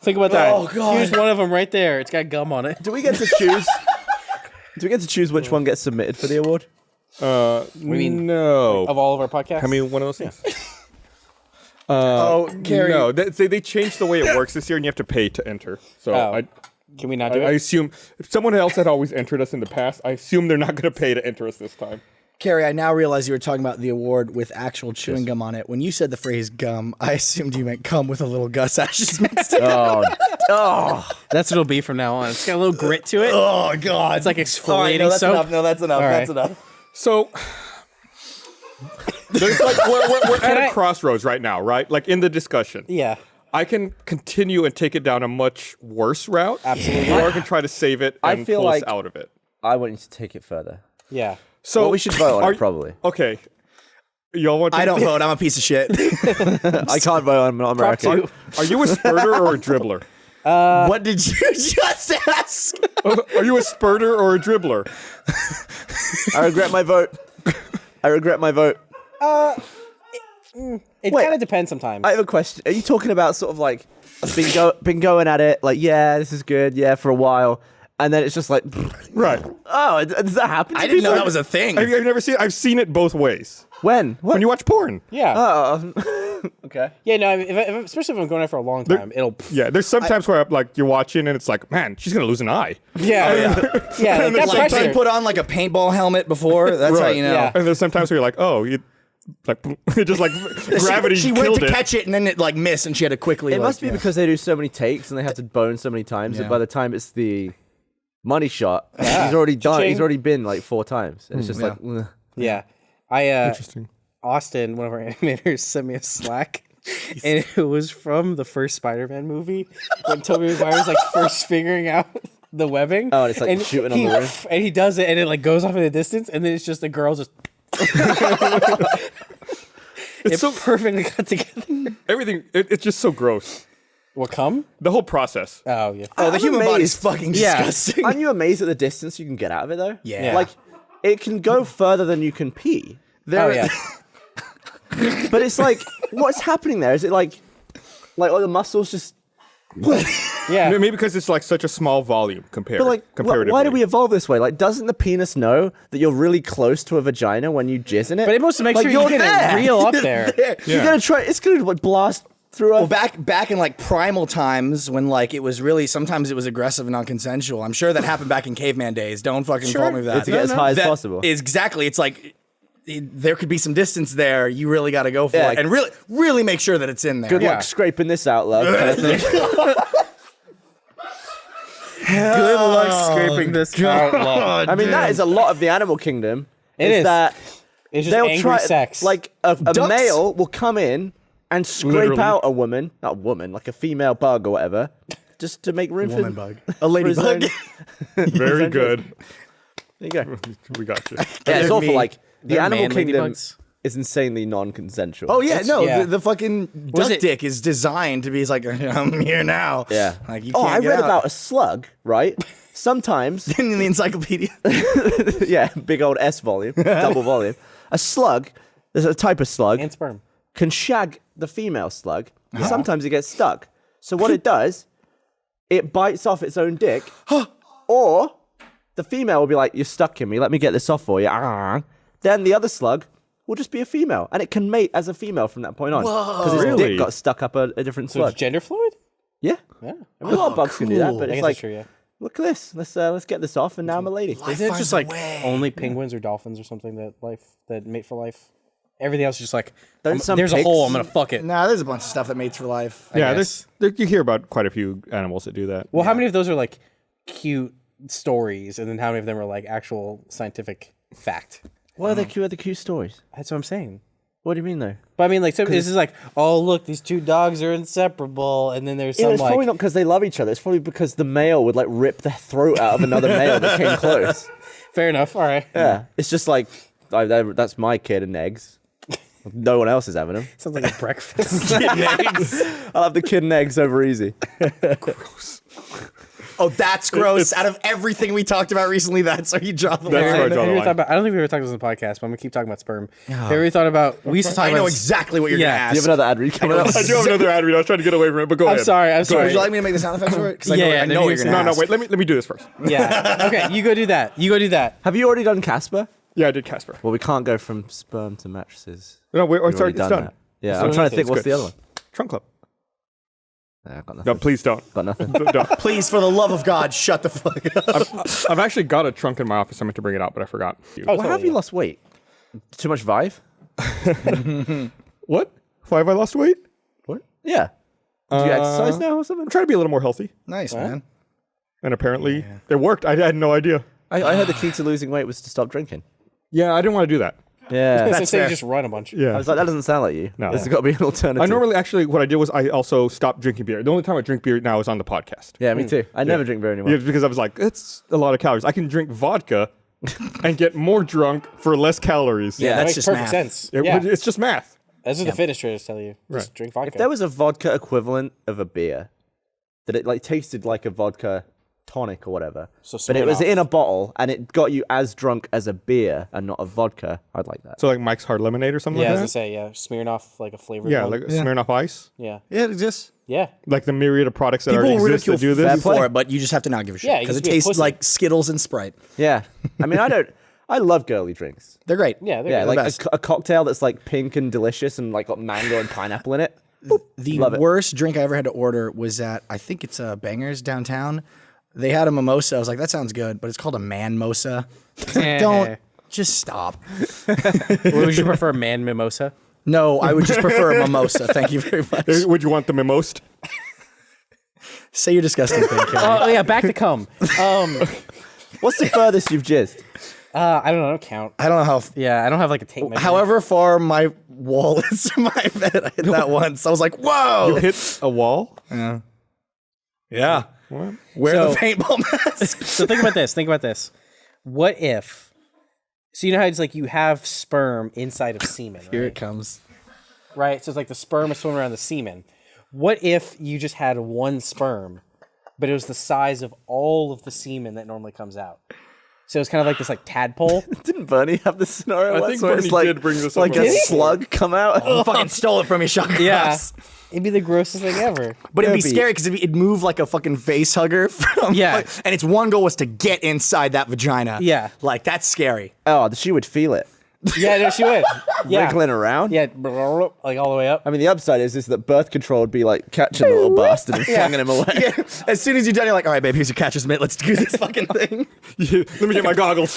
Think about that. Oh, God. Here's one of them right there. It's got gum on it. Do we get to choose? Do we get to choose which one gets submitted for the award? No. Of all of our podcasts. I mean, one of those things. Kerry. No, they changed the way it works this year, and you have to pay to enter. So Oh. Can we not do I it? assume if someone else had always entered us in the past, I assume they're not going to pay to enter us this time. Carrie, I now realize you were talking about the award with actual chewing gum on it. When you said the phrase gum, I assumed you meant cum with a little Gus ashes mixed in. Oh, That's what it'll be from now on. It's got a little grit to it. Oh, God. It's like exfoliating that's soap. enough. No, that's enough. All right. That's enough. So there's like we're at I- a crossroads right now, right? Like in the discussion. Yeah. I can continue and take it down a much worse route. Absolutely. Or I can try to save it I and feel pull us like- out of it. I want you to take it further. Yeah. So Well, we should vote on are it, probably. Okay. Y'all want to I don't vote. I'm a piece of shit. I can't vote. I'm not American. Are you a spurter or a dribbler? What did you just ask? Are you a spurter or a dribbler? I regret my vote. I regret my vote. It Wait. kind of depends sometimes. I have a question. Are you talking about sort of like been going at it, like, yeah, this is good, yeah, for a while, and then it's just like, Right. oh, does that happen? to I didn't know people? that was a thing. I've never seen. I've seen it both ways. When? What? When you watch porn. yeah. Okay. Yeah, no, I mean, especially if I'm going out for a long time, it'll... Yeah. There's sometimes where like you're watching and it's like, man, she's gonna lose an eye. Yeah. Yeah, like that Like, pressure. they put on like a paintball helmet before. That's how Right. you know. Yeah. And there's sometimes where you're like, oh, you like it just like gravity She went killed to it. catch it and then it like missed and she had to quickly. It like, must be yeah. because they do so many takes and they have to bone so many times that Yeah. by the time it's the money shot, he's already done. Cha-ching. He's already been like 4 times, and it's just like, ugh. Yeah. Interesting. Austin, one of our animators, sent me a Slack. And it was from the first Spider-Man movie when Tobey Maguire was like first figuring out the webbing. Oh, and it's like shooting on he, the roof. And he does it, and it like goes off in the distance, and then it's just the girl just. It's so perfectly cut together. everything. It's just so gross. What come? The whole process. Oh yeah. Oh, the I'm human body's amazed. fucking Yeah. disgusting. Aren't you amazed at the distance you can get out of it though? Yeah. Like, it can go further than you can pee. Oh yeah. But it's like, what's happening there? Is it like all the muscles just? Yeah. Maybe because it's like such a small volume compared. But like, comparatively. why do we evolve this way? Like, doesn't the penis know that you're really close to a vagina when you jizz in it? But it must make Like, sure you you're get there. it real up there. You're gonna try. It's gonna like blast through a. Well, back in like primal times when like it was really sometimes it was aggressive and non-consensual. I'm sure that happened back in caveman days. Don't fucking fault me with that. to get as high as That possible. is exactly. It's like there could be some distance there. You really got to go for Yeah. it and really make sure that it's in there. Good Yeah. luck scraping this out, love. kind of thing. Good luck scraping this out. I mean, that is a lot of the animal kingdom. It is is. that It's just they'll angry try sex. like a Ducks. male will come in and scrape Literally. out a woman, not a woman, like a female bug or whatever, just to make room Woman for bug. A for his ladybug. own- Very good. There you go. We got you. Yeah, it's awful. me. Like the They're animal man kingdom ladybugs. is insanely non-consensual. Oh yeah, no, yeah. The fucking Was duck it- dick is designed to be like I'm here now. Yeah. like you Oh, can't I get read out. about a slug, right? Sometimes, in the encyclopedia. yeah, big old S volume, double volume. A slug, there's a type of slug, And sperm. can shag the female slug. Sometimes it gets stuck. So what it does, it bites off its own dick, or the female will be like, "You're stuck in me. Let me get this off for you." Ah. Then the other slug will just be a female, and it can mate as a female from that point on because its Really? dick got stuck up a different So slug. it's gender fluid? Yeah, Yeah. I mean, a lot of bugs can do that, cool. but I it's guess like, that's true, yeah. look at this. Let's get this off, and now I'm a lady. Isn't it finds just a like way. only penguins or dolphins or something that mate for life? Everything else is just like Don't some there's a pigs- hole, I'm gonna fuck it. Nah, there's a bunch of stuff that mates for life. Yeah, guess. you hear about quite a few animals that do that. Well, how many of those are like cute stories, and then how many of them are like actual scientific fact? What are the cute stories? That's what I'm saying. What do you mean though? But I mean, like, so this is like, oh look, these two dogs are inseparable, and then there's Yeah, some it's like, probably not because they love each other. It's probably because the male would like rip the throat out of another male that came close. fair enough, all right. Yeah, it's just like that's my kid and eggs. No one else is having them. Sounds like a breakfast. I'll have the kid and eggs over easy. Oh, that's gross. Out of everything we talked about recently, that's where you draw the That's where I line. draw the line. I don't think we ever talked about this on the podcast, but I'm gonna keep talking about sperm. Have you ever thought about? We used to talk I about. know exactly what you're Yeah. gonna Do ask. you have another ad read coming up? I do have another ad read. I was trying to get away from it, but go I'm ahead. sorry. I'm sorry. Would you like me to make the sound effects for it? Because I know, Yeah, I no, know what you- you're gonna No, ask. wait. Let me do this first. Yeah. Okay, you go do that. You go do that. Have you already done Casper? Yeah, I did Casper. Well, we can't go from sperm to mattresses. No, wait. Oh, You've sorry, already it's done done. Yeah, So I'm trying to it's think. What's good. the other one? Trunk Club. Nah, I got No, nothing. please don't. Got nothing. Don't. Please, for the love of God, shut the fuck up. I've actually got a trunk in my office. I meant to bring it out, but I forgot. Oh, Why have you lost weight? Too much Vive? What? Why have I lost weight? What? Yeah. Do you exercise now or something? I'm trying to be a little more healthy, Nice, man. and apparently it worked. I had no idea. I heard the key to losing weight was to stop drinking. Yeah, I didn't want to do that. Yeah. That's say you fair. just run a bunch. Yeah. I was like, that doesn't sound like you. No. There's got to be an alternative. I normally actually what I did was I also stopped drinking beer. The only time I drink beer now is on the podcast. Yeah, me too. I never drink beer anymore. Yeah, because I was like, it's a lot of calories. I can drink vodka and get more drunk for less calories. Yeah, That that's makes just perfect math. sense. It- Yeah. it's just math. That's what the fitness traders tell you. Just drink vodka. If there was a vodka equivalent of a beer, that it like tasted like a vodka tonic or whatever, So but it was Smirnoff. in a bottle and it got you as drunk as a beer and not a vodka, I'd like that. So like Mike's Hard Lemonade or something Yeah, I was like gonna that? say, yeah, Smirnoff like a flavored Yeah, one. like Smirnoff Ice. yeah. Yeah, it exists. Yeah. Like the myriad of products that People already will exist that ridicule do Fair this. play. for it, but you just have to not give a shit Yeah, you because it just be a tastes pussy. like Skittles and Sprite. Yeah. I mean, I love girly drinks. They're great. Yeah, they're Yeah, good. like best. a cocktail that's like pink and delicious and like got mango and pineapple in it. The Love it. worst drink I ever had to order was at, I think it's Bangers downtown. They had a mimosa. I was like, that sounds good, but it's called a man-mosa. Don't, just stop. Would you prefer man mimosa? No, I would just prefer a mimosa. Thank you very much. Would you want the mimost? Say you're disgusting thing, Kerry. Oh yeah, back to cum. What's the furthest you've jizzed? I don't know, don't count. I don't know how. Yeah, I don't have like a tape measure. However far my wall is from my bed, I hit that once. I was like, whoa. Hit a wall? Yeah. What? Wear So- the paintball mask. So think about this. Think about this. What if? So you know how it's like you have sperm inside of semen, Here right? it comes. Right. So it's like the sperm is swimming around the semen. What if you just had one sperm, but it was the size of all of the semen that normally comes out? So it's kind of like this like tadpole. Didn't Bernie have this scenario I once think where Bernie it's like, did bring this like up a once. slug come out? Fucking stole it from me, Shawcross. Yeah. It'd be the grossest thing ever. But it'd be It'd be- scary because it'd move like a fucking face hugger. From, Yeah. and its one goal was to get inside that vagina. Yeah. Like, that's scary. Oh, she would feel it. Yeah, no, she would. Yeah. Wriggling around. Yeah, like all the way up. I mean, the upside is that birth control would be like catching the little bastard and flinging him away. Yeah. As soon as you're done, you're like, all right, babe, here's your catcher's mitt. Let's do this fucking thing. Let me get my goggles.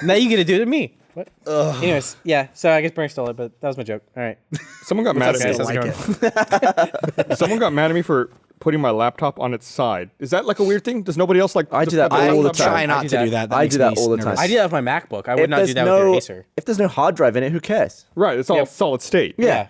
Now you get to do it to me. What? Anyways, yeah. So I guess Bernie stole it, but that was my joke. All right. Someone got mad up, at me. guys? How's it Like going? Someone got mad at me for putting my laptop on its side. Is that like a weird thing? Does nobody else like? I just do that have their all the laptop time. Try not do to that. do that. I makes do that me all the nervous. time. I do that with my MacBook. I would not do that with your Acer. If there's no hard drive in it, who cares? Right, it's all Yep. solid state. Yeah.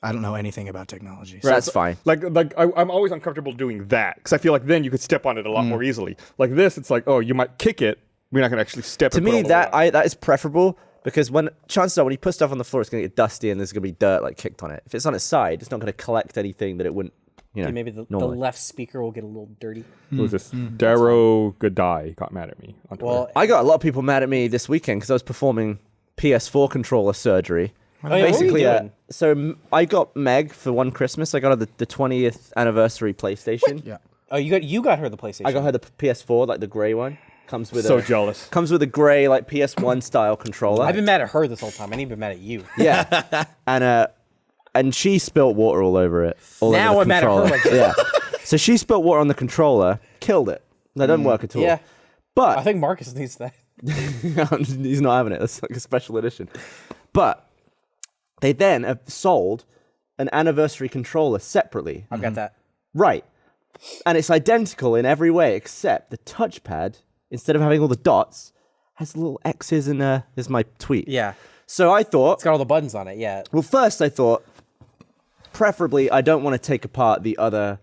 I don't know anything about technology. So that's fine. Like I'm always uncomfortable doing that because I feel like then you could step on it a lot more easily. Like this, it's like, oh, you might kick it. We're not gonna actually step. To and put me, all the way that out. that is preferable because when chances are when you put stuff on the floor, it's gonna get dusty and there's gonna be dirt like kicked on it. If it's on its side, it's not gonna collect anything that it wouldn't. You know, Maybe the normally. left speaker will get a little dirty. Who was this? Darrow Godai got mad at me on Twitter. Well, I got a lot of people mad at me this weekend because I was performing PS4 controller surgery. yeah, what were you Basically, doing? I got Meg for one Christmas. I got her the 20th anniversary PlayStation. Yeah. Oh, you got her the PlayStation. I got her the PS4, like the grey one. Comes with so a jealous. comes with a grey like PS1 style controller. I've been mad at her this whole time. I ain't been mad at you. Yeah, and she spilt water all over it. All Now over the I'm mad at her controller. like Yeah, so she spilt water on the controller, killed it. That doesn't work at all. Yeah. But I think Marcus needs that. he's not having it. That's like a special edition. But they then have sold an anniversary controller separately. I've got that. Right. And it's identical in every way except the touchpad, instead of having all the dots, has little X's and is my tweet. Yeah. So I thought, It's got all the buttons on it. Yeah. well, first I thought, preferably I don't want to take apart the other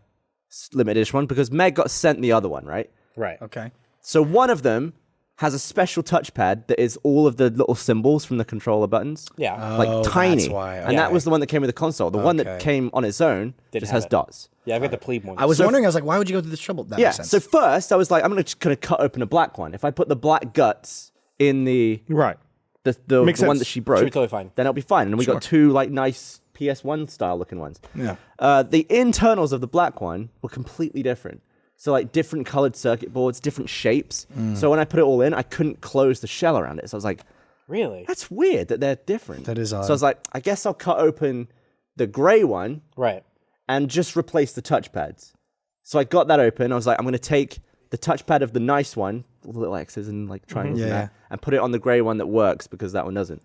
limited edition one because Meg got sent the other one, right? Right. Okay. So one of them has a special touchpad that is all of the little symbols from the controller buttons. Yeah. Like Oh, tiny. that's why. And that Okay. was the one that came with the console. The one that Okay. came on its own Didn't just have has it. dots. Yeah, I've got the plebe one. I was wondering, I was like, why would you go through this trouble? That Yeah. makes sense. So first I was like, I'm gonna cut open a black one. If I put the black guts in the Right. the Makes one sense. that she Should broke, be totally fine. then it'll be fine. And we got two like nice PS1 style looking ones. Yeah. The internals of the black one were completely different. So like different colored circuit boards, different shapes. So when I put it all in, I couldn't close the shell around it. So I was like, Really? That's weird that they're different. That is odd. So I was like, I guess I'll cut open the gray one Right. and just replace the touchpads. So I got that open. I was like, I'm going to take the touchpad of the nice one, all the little X's and like triangles and that, and put it on the gray one that works because that one doesn't.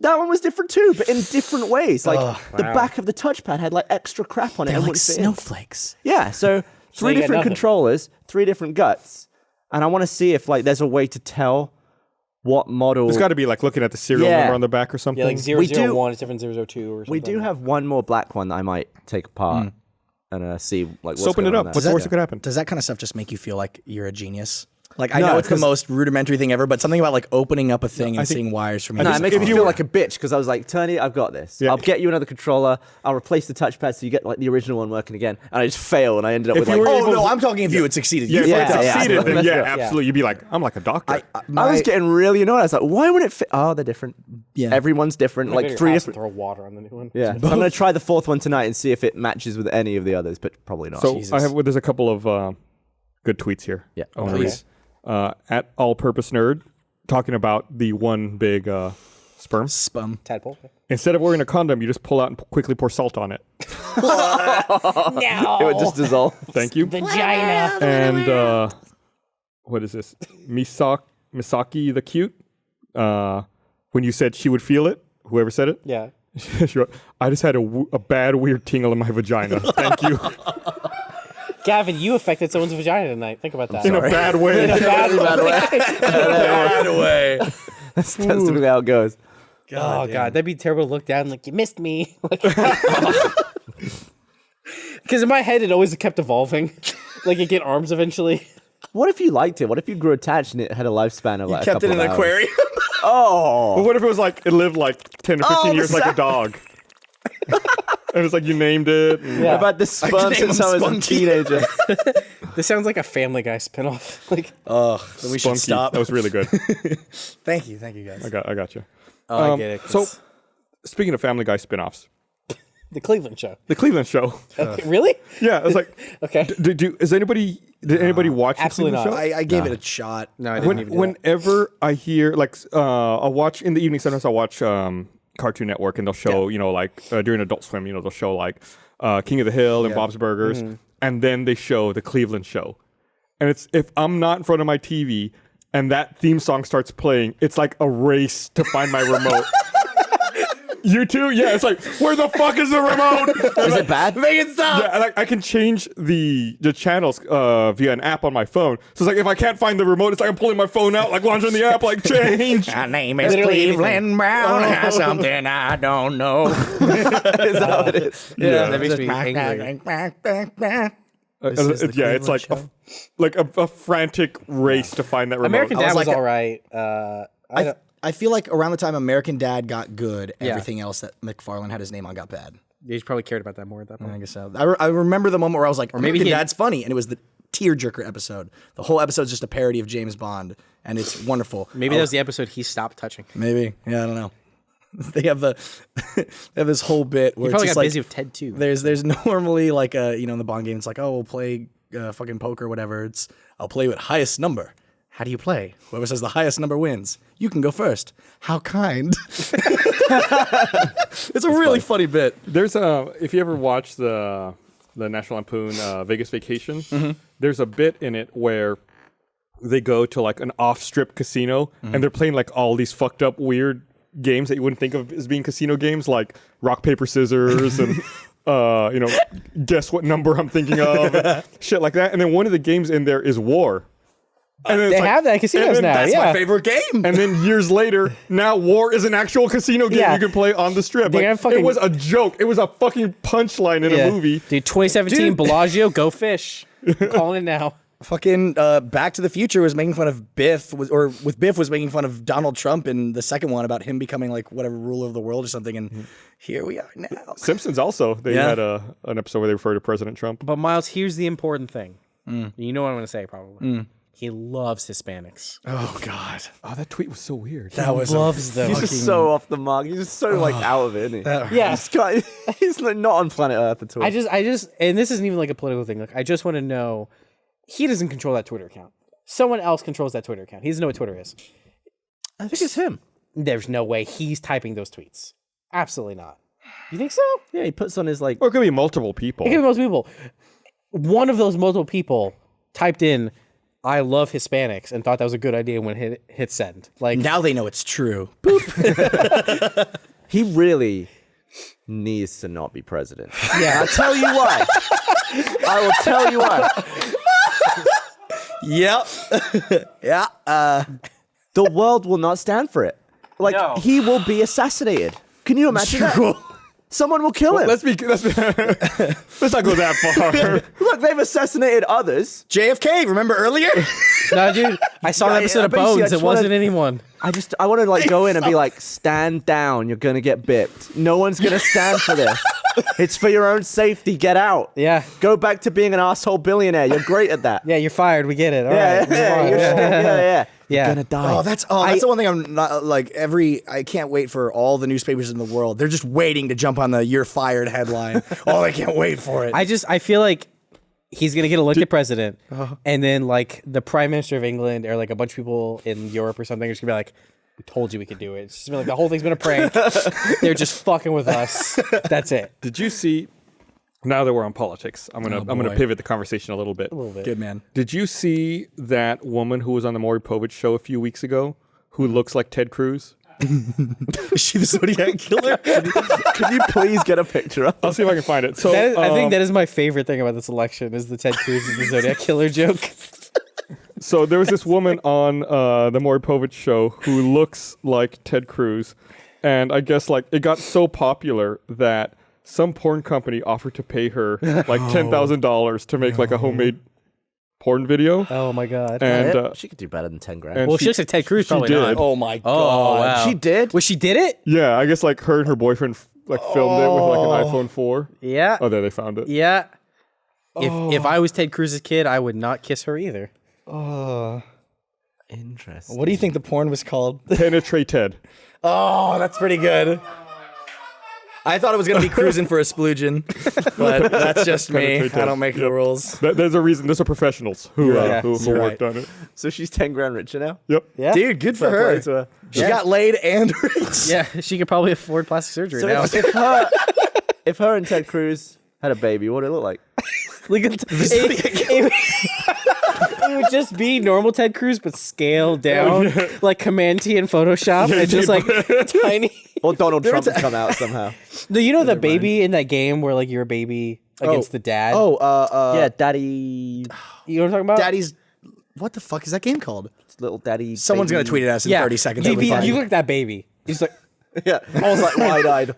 That one was different too, but in different ways. Like the back of the touchpad had like extra crap on it. They're and like wouldn't fit in. snowflakes. Yeah, so three you get different nothing. controllers, 3 different guts, and I want to see if like there's a way to tell what model. There's got to be like looking at the serial Yeah. number on the back or something. Yeah, like We do- 001 is different 002 or something. We do have one more black one that I might take apart and see like what's Let's open going it on up. there. What's the worst that could happen? Does that kind of stuff just make you feel like you're a genius? Like, I No, know it's the 'cause- most rudimentary thing ever, but something about like opening up a thing and think- seeing wires from No, each it makes if me you feel were- like a bitch because I was like, Tony, I've got this. Yeah. I'll get you another controller. I'll replace the touchpad so you get like the original one working again. And I just fail and I ended up with you like, were Oh able no, to- I'm talking if you had succeeded. Yeah, if Yeah, I succeeded, yeah. then yeah, Yeah. absolutely. You'd be like, I'm like a doctor. I was getting really annoyed. I was like, why would it fit? Oh, they're different. Yeah. Everyone's different. Go to Like your 3 house and different. throw water on the new one. Yeah. So I'm going to try the 4th one tonight and see if it matches with any of the others, but probably not. So Jesus. I have. Well, there's a couple of good tweets here. Yeah. I want to please. read. At All Purpose Nerd, talking about the one big sperm. Spum. Tadpole. Instead of wearing a condom, you just pull out and quickly pour salt on it. No. it would just dissolve. Thank you. Vagina. And what is this? Misaki the cute. When you said she would feel it, whoever said it, Yeah. she wrote, I just had a bad weird tingle in my vagina. Thank you. Gavin, you affected someone's vagina tonight. Think about that. In a bad way. In a bad way. Bad away. That's typically how it goes. Oh god, that'd be terrible to look down like you missed me. Because in my head it always kept evolving. Like it get arms eventually. What if you liked it? What if you grew attached and it had a lifespan of like a Kept it couple in an of hours? aquarium. Oh. But what if it was like, it lived like 10 or 15 the years like a sound. dog? And it's like you named it. and- Yeah. I've had this sperm name since him I was a Spunky. teenager. This sounds like a Family Guy spinoff. Like Ugh. Then we should Spunky. stop. That was really good. Thank you guys. I got you. I get it. So, speaking of Family Guy spin-offs, the Cleveland show. the Cleveland Show. Okay, really? Yeah, it's like, Okay. did anybody watch absolutely the Cleveland not. Show? I gave it a shot. No, I didn't even do that. Whenever I hear like I'll watch in the evening, sometimes I'll watch Cartoon Network and they'll show like during Adult Swim, they'll show like King of the Hill and Bob's Burgers, and then they show the Cleveland Show, and it's if I'm not in front of my TV and that theme song starts playing, it's like a race to find my remote. You too? Yeah, it's like, where the fuck is the remote? Is it bad? Make it stop. Yeah, and I can change the channels via an app on my phone. So it's like if I can't find the remote, it's like I'm pulling my phone out, like launching the app, like change. My name is Literally Cleveland Brown. Has something I don't know. Is that how it is? Yeah. That makes me angry. It's like a frantic race to find that remote. American I was Dad was like- all right. I feel like around the time American Dad got good, everything else that McFarlane had his name on got bad. He probably cared about that more at that point. I guess so. I remember the moment where I was like, maybe American he- Dad's funny, and it was the tearjerker episode. The whole episode's just a parody of James Bond, and it's wonderful. Maybe that was the episode he stopped touching. Maybe. Yeah, I don't know. They have this whole bit where He probably it's got just busy like with Ted too. there's normally like in the Bond game it's like, oh, we'll play fucking poker or whatever. It's I'll play with highest number. How do you play? Whoever says the highest number wins. You can go first. How kind. It's a really funny bit. There's if you ever watch the National Lampoon Vegas Vacation, there's a bit in it where they go to like an off-strip casino and they're playing like all these fucked up weird games that you wouldn't think of as being casino games, like rock paper scissors and guess what number I'm thinking of, and shit like that. And then one of the games in there is War. And then They it's like- have that in casinos and then now. That's yeah. my favorite game. And then years later, now War is an actual casino game Yeah. you can play on the strip. They're Like, gonna fucking- it was a joke. It was a fucking punchline in a movie. Dude, 2017 Bellagio, go fish. I'm calling it now. Fucking Back to the Future was making fun of Biff, with Biff was making fun of Donald Trump in the second one about him becoming like whatever ruler of the world or something. And here we are now. Simpsons also, they Yeah. had an episode where they referred to President Trump. But Miles, here's the important thing. You know what I'm going to say probably. He loves Hispanics. Oh God, Oh, that tweet was so weird. that was loves them. He's just so off the mark. He's just so like out of it, isn't he? Yeah. He's like not on planet Earth at all. I just, and this isn't even like a political thing. Like, I just want to know, he doesn't control that Twitter account. Someone else controls that Twitter account. He doesn't know what Twitter is. I think it's him. There's no way he's typing those tweets. Absolutely not. You think so? Yeah, he puts on his like. Or it could be multiple people. It could be most people. One of those multiple people typed in, "I love Hispanics," and thought that was a good idea when hit send. Like Now they know it's true. He really needs to not be president. yeah, I'll tell you why. I will tell you why. Yep. Yeah. The world will not stand for it. Like, No. he will be assassinated. Can you imagine that? Someone will kill him. Let's not go that far. Look, they've assassinated others. JFK, remember earlier? no, dude. I saw an episode of basically, I Bones. just It wasn't wanna- anyone. I want to like go in and be like, stand down. You're going to get bipped. No one's going to stand for this. It's for your own safety. Get out. Yeah. Go back to being an asshole billionaire. You're great at that. Yeah, you're fired. We get it. All Yeah, right. move yeah, on. you're, yeah. Yeah. You're gonna die. that's the one thing I'm not like I can't wait for all the newspapers in the world. They're just waiting to jump on the "you're fired" headline. I can't wait for it. I feel like he's gonna get elected president, and then like the prime minister of England or like a bunch of people in Europe or something are just gonna be like, "We told you we could do it." It's just gonna be like the whole thing's been a prank. They're just fucking with us. That's it. Did you see? Now that we're on politics, I'm gonna pivot the conversation a little bit. Good man. Did you see that woman who was on the Maury Povich show a few weeks ago, who looks like Ted Cruz? Is she the Zodiac killer? Can you please get a picture up? I'll see if I can find it. So That is, I think that is my favorite thing about this election is the Ted Cruz is the Zodiac killer joke. So there was this woman on the Maury Povich show who looks like Ted Cruz, and I guess like it got so popular that some porn company offered to pay her like $10,000 to make like a homemade porn video. Oh my god. And She could do better than 10 grand. and well, she looks like Ted Cruz. Probably did. not. Oh my god. Oh wow. She did? Well, she did it. yeah, I guess like her and her boyfriend like filmed it with like an iPhone 4. Yeah. Oh, there they found it. Yeah. If I was Ted Cruz's kid, I would not kiss her either. Interesting. What do you think the porn was called? Penetrate Ted. Oh, that's pretty good. I thought it was gonna be cruising for a sploogin, but that's just me. Penetrate I don't make the rules. There's a reason. There's a professionals who right. who You're worked right. on it. So she's 10 grand richer now? Yep. Yeah. Dude, good for Fair her. play to her. She got laid and rich. Yeah, she could probably afford plastic surgery So now. if her and Ted Cruz had a baby, what would it look like? Look at it would just be normal Ted Cruz, but scaled down, like Command T in Photoshop, and just like tiny. Or Donald Trump would come out somehow. No, you know the baby in that game where like you're a baby against the dad. Yeah, Daddy... You know what I'm talking about? Daddy's. What the fuck is that game called? Little Daddy... Someone's baby. gonna tweet it at us in Yeah, 30 seconds. You, It'll be fine. you look like that baby. He's like, Yeah, I was like wide-eyed.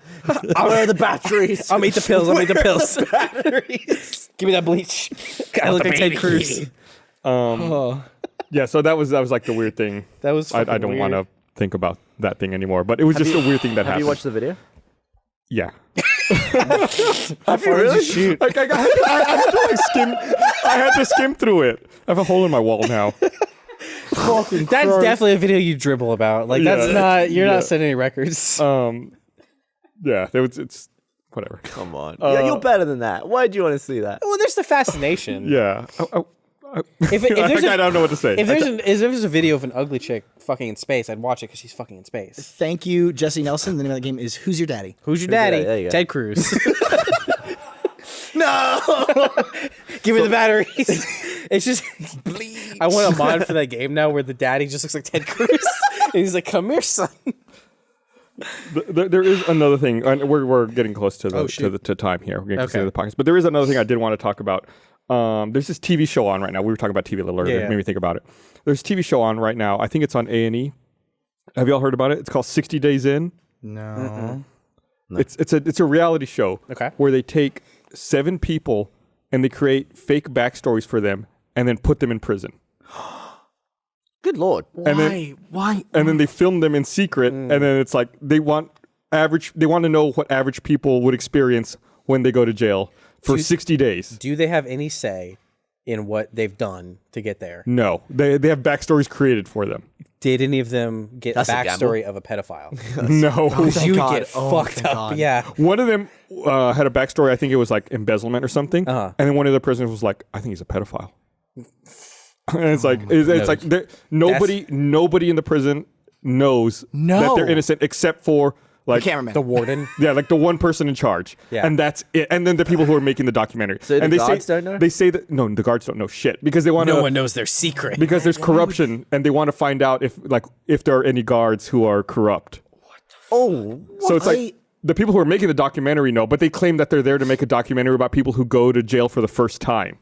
I'll wear the batteries. I'll eat the pills. I'll eat the pills. Give me that bleach. I look like Ted Cruz. Yeah. So that was like the weird thing. That was. I don't want to think about that thing anymore. But it was just a weird thing that Have happened. you watched the video? Yeah. How far did you shoot? Like, I had to like skim. I had to skim through it. I have a hole in my wall now. That's definitely a video you dribble about. Like that's Yeah. not. You're Yeah. not setting any records. Yeah. It's whatever. Come on. Yeah, you're better than that. Why do you want to see that? Well, there's the fascination. Yeah. If there's I don't know what to say. if there's a video of an ugly chick fucking in space, I'd watch it because she's fucking in space. Thank you, Jesse Nelson. The name of the game is Who's Your Daddy? Who's your daddy? There you go. Ted Cruz. No. Give me the batteries. It's just I want a mod for that game now where the daddy just looks like Ted Cruz and he's like, "Come here, son." There is another thing, and we're getting close to the to time here. We're getting close to the podcast, but there is another thing I did want to talk about. There's this TV show on right now. We were talking about TV a little earlier. Yeah. It made me think about it. There's a TV show on right now. I think it's on A&E. Have y'all heard about it? It's called 60 Days In. No. It's a reality show. Okay. Where they take 7 people and they create fake backstories for them and then put them in prison. Good lord. Why? And then they film them in secret, and then it's like they want to know what average people would experience when they go to jail for 60 days. Do they have any say in what they've done to get there? No, they have backstories created for them. Did any of them get That's a a gamble. backstory of a pedophile? No. Thank You would God. get Oh, fucked thank up. God. Yeah. One of them had a backstory. I think it was like embezzlement or something. Uh-huh. And then one of the prisoners was like, "I think he's a pedophile." And it's like nobody in the prison knows that they're innocent, except for like The cameraman. The warden. Yeah, like the one person in charge. Yeah. And that's it. And then the people who are making the documentary. So and the they guards say, don't know? They say that no, the guards don't know shit because they want to. No one knows their secret. Because there's corruption, and they want to find out if there are any guards who are corrupt. Oh, So it's like the people who are making the documentary know, but they claim that they're there to make a documentary about people who go to jail for the first time.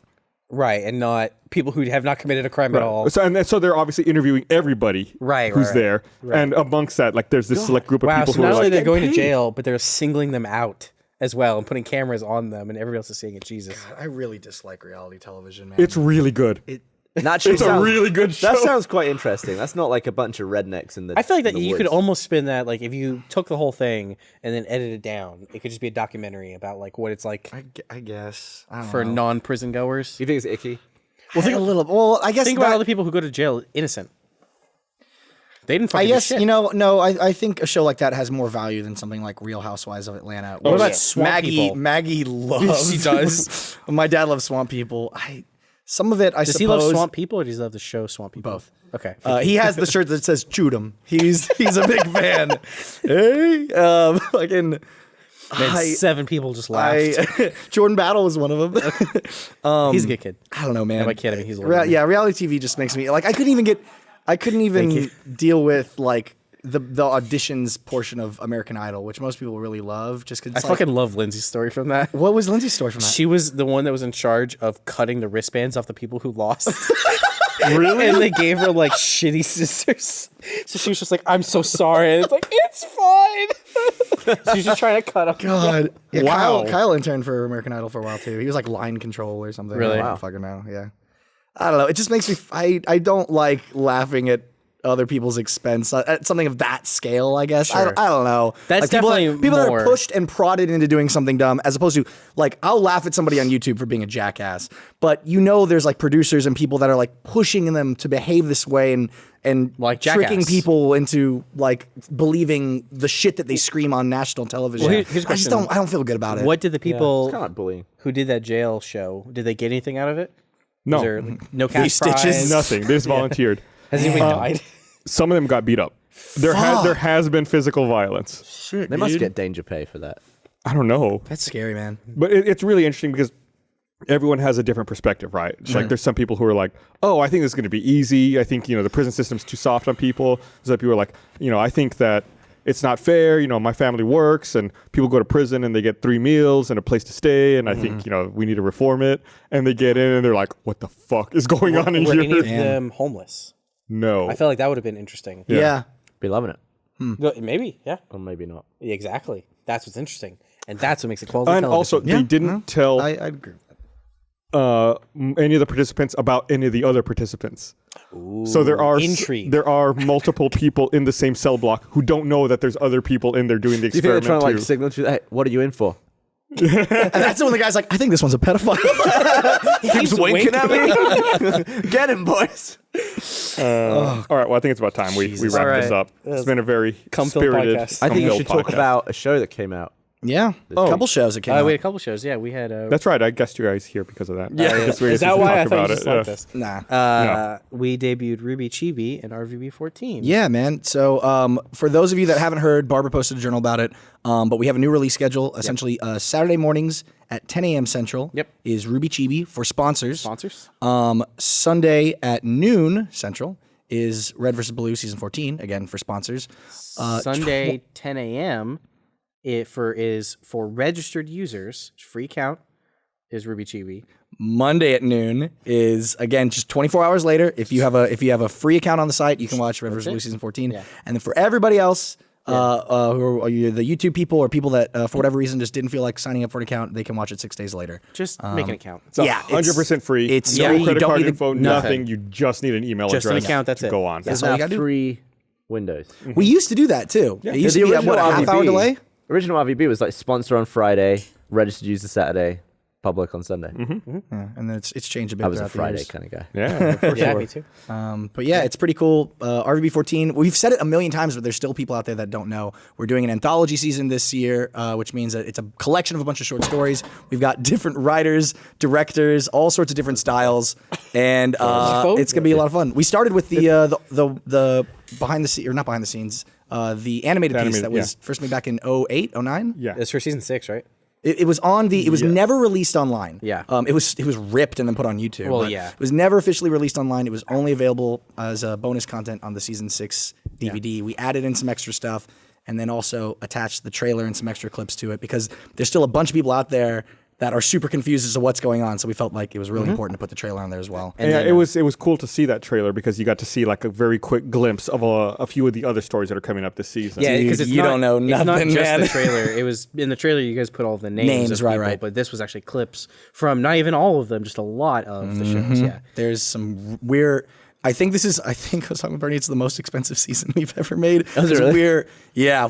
Right, and not people who have not committed a crime at all. So they're obviously interviewing everybody who's Right. there. And amongst that, like there's this select group of Wow, people so who not are only like, they're going to jail, but they're singling them out as well and putting cameras on them, and everybody else is seeing it. Jesus. I really dislike reality television, man. it's really good. naturally, It's a really good show. That sounds quite interesting. That's not like a bunch of rednecks in the. I feel like that in the you could woods. almost spin that, like if you took the whole thing and then edited it down, it could just be a documentary about like what it's like I guess. I don't for know. non-prison goers. You think it's icky? Well, think a little. Well, I guess Think about that- all the people who go to jail innocent. They didn't I fucking do guess shit. no. I think a show like that has more value than something like Real Housewives of Atlanta. What about which Swamp Maggie? People? Maggie loves. She does. My dad loves Swamp People. Some of it, I Does suppose. he love Swamp People or does he love the show Swamp People? Both. Okay. He has the shirt that says "Shoot 'em." He's a big fan. Hey, fucking. Man, 7 people just laughed. Jordan Battle was one of them. He's a good kid. I don't know, man. By kid, I mean he's older than me. Yeah, reality TV just makes me like I couldn't even deal with like the auditions portion of American Idol, which most people really love. Just because I fucking love Lindsay's story from that. what was Lindsay's story from that? She was the one that was in charge of cutting the wristbands off the people who lost. Really? And they gave her like shitty scissors. So she was just like, I'm so sorry. And it's like, it's fine. So she's just trying to cut up. God, yeah, Wow. Kyle interned for American Idol for a while too. He was like line control or something. Really? I don't fucking know. Yeah, I don't know. It just makes me. I don't like laughing at other people's expense at something of that scale. I guess I don't know. That's like, people definitely people that more. are pushed and prodded into doing something dumb, as opposed to like I'll laugh at somebody on YouTube for being a jackass, but there's like producers and people that are like pushing them to behave this way and Like tricking Jackass. people into like believing the shit that they scream on national television. Well, here's a I just question. don't feel good about it. What did the people Kind of like bullying. who did that jail show, did they get anything out of it? no, Was there like, no cash stitches? prize? nothing. They just volunteered. Has anybody died? Some of them got beat up. There has been physical violence. Shit, They must get danger pay for that. I don't know. That's scary, man. But it's really interesting because everyone has a different perspective, right? It's like there's some people who are like, oh, I think this is going to be easy. I think, the prison system's too soft on people. There's other people who are like, I think that it's not fair. My family works and people go to prison and they get 3 meals and a place to stay. And I think, we need to reform it. And they get in and they're like, what the fuck is going on in Were any of here? them homeless? No. I feel like that would have been interesting. Yeah. Be loving it, Maybe, yeah. or maybe not. Exactly. That's what's interesting. And that's what makes it quality And television. also, they didn't tell I agree with that. any of the participants about any of the other participants. So there are intrigue. there are multiple people in the same cell block who don't know that there's other people in there doing the Do you think they're experiment trying to too. like signal to hey, what are you in for? And that's when the guy's like, I think this one's a pedophile. he keeps winking at me. Get him, boys. All right, well, I think it's about time we wrap All this right. up. It's been a very Cum-filled spirited, podcast. I think you cum-filled should talk podcast. about a show that came out. Yeah. A couple shows that came out. We had a couple shows. Yeah, we had. That's right. I guessed you guys here because of that. Yeah. I guess we Is get that to why I talk thought you about just it. liked Yeah. this? Nah. We debuted Ruby Chibi and RVB 14. Yeah, man. So for those of you that haven't heard, Barbara posted a journal about it. But we have a new release schedule. Essentially, Saturday mornings at 10 a.m. Central is Ruby Chibi for sponsors. Sponsors? Sunday at noon Central is Red vs. Blue Season 14, again for sponsors. Sunday 10 a.m. is for registered users. Free count is Ruby Chibi. Monday at noon is again just 24 hours later. If you have a free account on the site, you can watch Red vs. Blue Season 14. Yeah. And then for everybody else, who are the YouTube people or people that for whatever reason just didn't feel like signing up for an account, they can watch it 6 days later. Just make an account. It's 100% free. It's no free. You credit don't card need info, nothing. You just need an email Just an address account, that's to it. go on. That's There's all you now gotta do. 3 windows. We used to do that too. It used to be a half-hour delay. Original RVB was like sponsor on Friday, registered user Saturday, public on Sunday. Yeah, and then it's changed a bit. I was a throughout the Friday years. kind of guy. Yeah, for Yeah, sure. me too. But yeah, it's pretty cool. RVB 14. We've said it a million times, but there's still people out there that don't know. We're doing an anthology season this year, which means that it's a collection of a bunch of short stories. We've got different writers, directors, all sorts of different styles, and it's gonna be a lot of fun. We started with the behind the scenes, or not behind the scenes, the animated piece that was first made back in 08, 09. Yeah. It's for season 6, right? It was on the. It was never released online. Yeah. It was ripped and then put on YouTube. Well, but yeah. It was never officially released online. It was only available as bonus content on the season 6 DVD. We added in some extra stuff and then also attached the trailer and some extra clips to it because there's still a bunch of people out there that are super confused as to what's going on. So we felt like it was really important to put the trailer on there as well. And yeah, it was cool to see that trailer because you got to see like a very quick glimpse of a few of the other stories that are coming up this season. Yeah, because you don't know It's not nothing, just man. the trailer. It was in the trailer. You guys put all the names of right, people, right. but this was actually clips from not even all of them, just a lot of the shows. Yeah, There's some weird. I think I was talking with Bernie. It's the most expensive season we've ever made. Oh, is it really?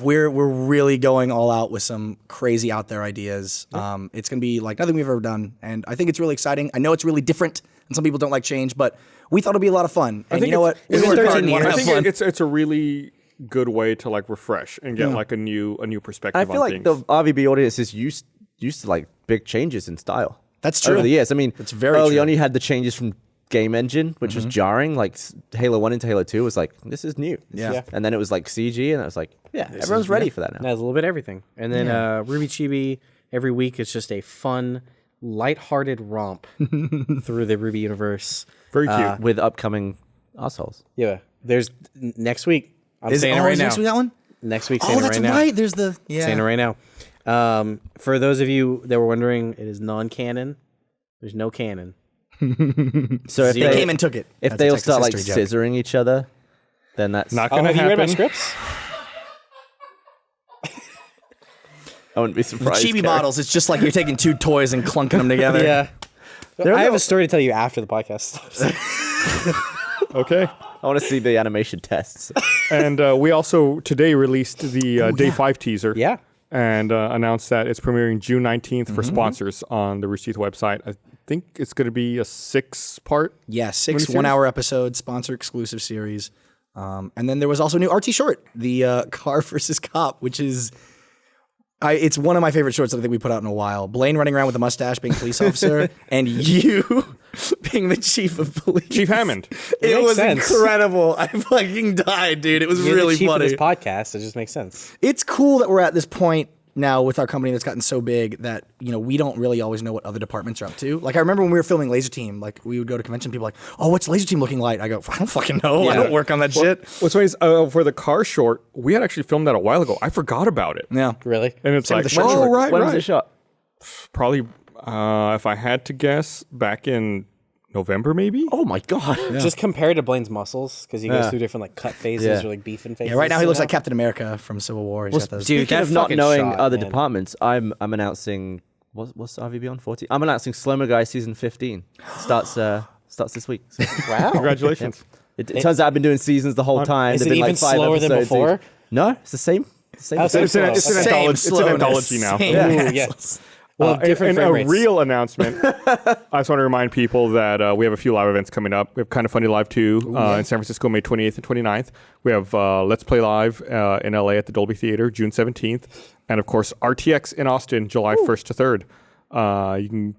We're really going all out with some crazy out there ideas. It's gonna be like nothing we've ever done, and I think it's really exciting. I know it's really different, and some people don't like change, but we thought it'd be a lot of fun. And you know what? it's We worked 13 hard and wanna years. I have think fun. it's a really good way to like refresh and get like a new perspective I feel on like things. the RVB audience is used to like big changes in style. That's true. Over the years. I mean, That's very early true. on you had the changes from game engine, which was jarring. Like Halo 1 into Halo 2 was like, this is new. Yeah. And then it was like CG, and I was like, everyone's ready for that now. that's a little bit of everything. And then Ruby Chibi every week is just a fun, lighthearted romp through the Ruby universe. Very cute. With upcoming assholes. Yeah, there's next week. I'm Is saying it right now. next week that one? Next week, saying Oh, it that's right now. right. There's the Saying it right now. For those of you that were wondering, it is non-canon. There's no canon. So if They they came and took it. if That's they a all Texas start like history joke. scissoring each other, then that's Not Oh, gonna have you read my happen. scripts? I wouldn't be The surprised. chibi Kerry. models, it's just like you're taking two toys and clunking them together. Yeah. There I are have no- a story to tell you after the podcast stops. Okay. I want to see the animation tests. And we also today released the Day 5 teaser. Yeah. And announced that it's premiering June 19th for sponsors on the Rooster Teeth website. I think it's going to be a 6-part. Yeah, 6 Miniseries? 1-hour episodes, sponsor exclusive series. And then there was also a new RT short, the Car versus Cop, which is it's one of my favorite shorts that I think we put out in a while. Blaine running around with a mustache being a police officer, and you being the chief of police. Chief Hammond. It makes was sense. incredible. I fucking died, dude. It was You're really the chief funny. of this podcast. It just makes sense. It's cool that we're at this point now with our company that's gotten so big that, you know, we don't really always know what other departments are up to. Like, I remember when we were filming Laser Team, like, we would go to convention, people like, oh, what's Laser Team looking like? I go, I don't fucking know. I don't work on that shit. What's funny is for the car short, we had actually filmed that a while ago. I forgot about it. Yeah. Really? And it's Same like, with the short oh, short. right, When right. was it shot? Probably, if I had to guess, back in November, maybe? Oh my god! Just compared to Blaine's muscles, because he goes Yeah. through different like cut phases Yeah. or like beefing phases. Yeah, right now he you looks know? like Captain America from Civil War. He's got those. dude, Speaking that of not fucking knowing shot, other man. departments, I'm announcing what's RVB on 40? I'm announcing Slow Mo Guy season 15 starts this week. So Wow. Congratulations. it turns out I've been doing seasons the whole time. is There've it been like even 5 slower than episodes before? each. No, it's the same. Same. Oh, same. It's an Same anthology. It's an slowness, anthology now. same Ooh, hassles. yeah. Well, different and frame a rates. real announcement. I just want to remind people that we have a few live events coming up. We have Kind of Funny Live 2 in San Francisco, May 28th and 29th. We have Let's Play Live in LA at the Dolby Theater, June 17th. And of course, RTX in Austin, July 1st to 3rd. You can,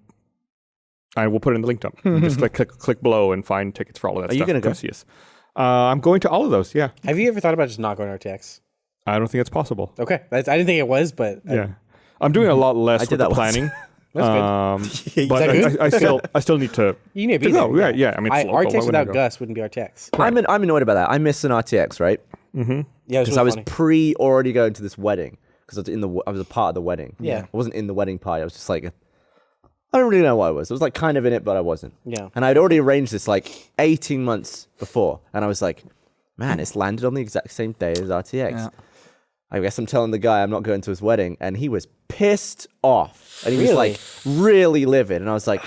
I will put it in the link dump. Just click below and find tickets for all of that Are you stuff. gonna go? Come see us. I'm going to all of those, yeah. Have you ever thought about just not going to RTX? I don't think it's possible. Okay, I didn't think it was, but Yeah. I'm doing a lot less I did with the that once. planning. That's good. But that good? I still need to. You need to be go. there. Yeah. I mean, it's local. Why RTX wouldn't I without go? Gus wouldn't be RTX. I'm annoyed about that. I missed an RTX, right? Yeah, it was Because really I was funny. already going to this wedding because I was a part of the wedding. Yeah. I wasn't in the wedding party. I was just like, I don't really know what I was. I was like kind of in it, but I wasn't. Yeah. And I'd already arranged this like 18 months before, and I was like, man, it's landed on the exact same day as RTX. Yeah. I guess I'm telling the guy I'm not going to his wedding, and he was pissed off, and he was Really? like really livid, and I was like,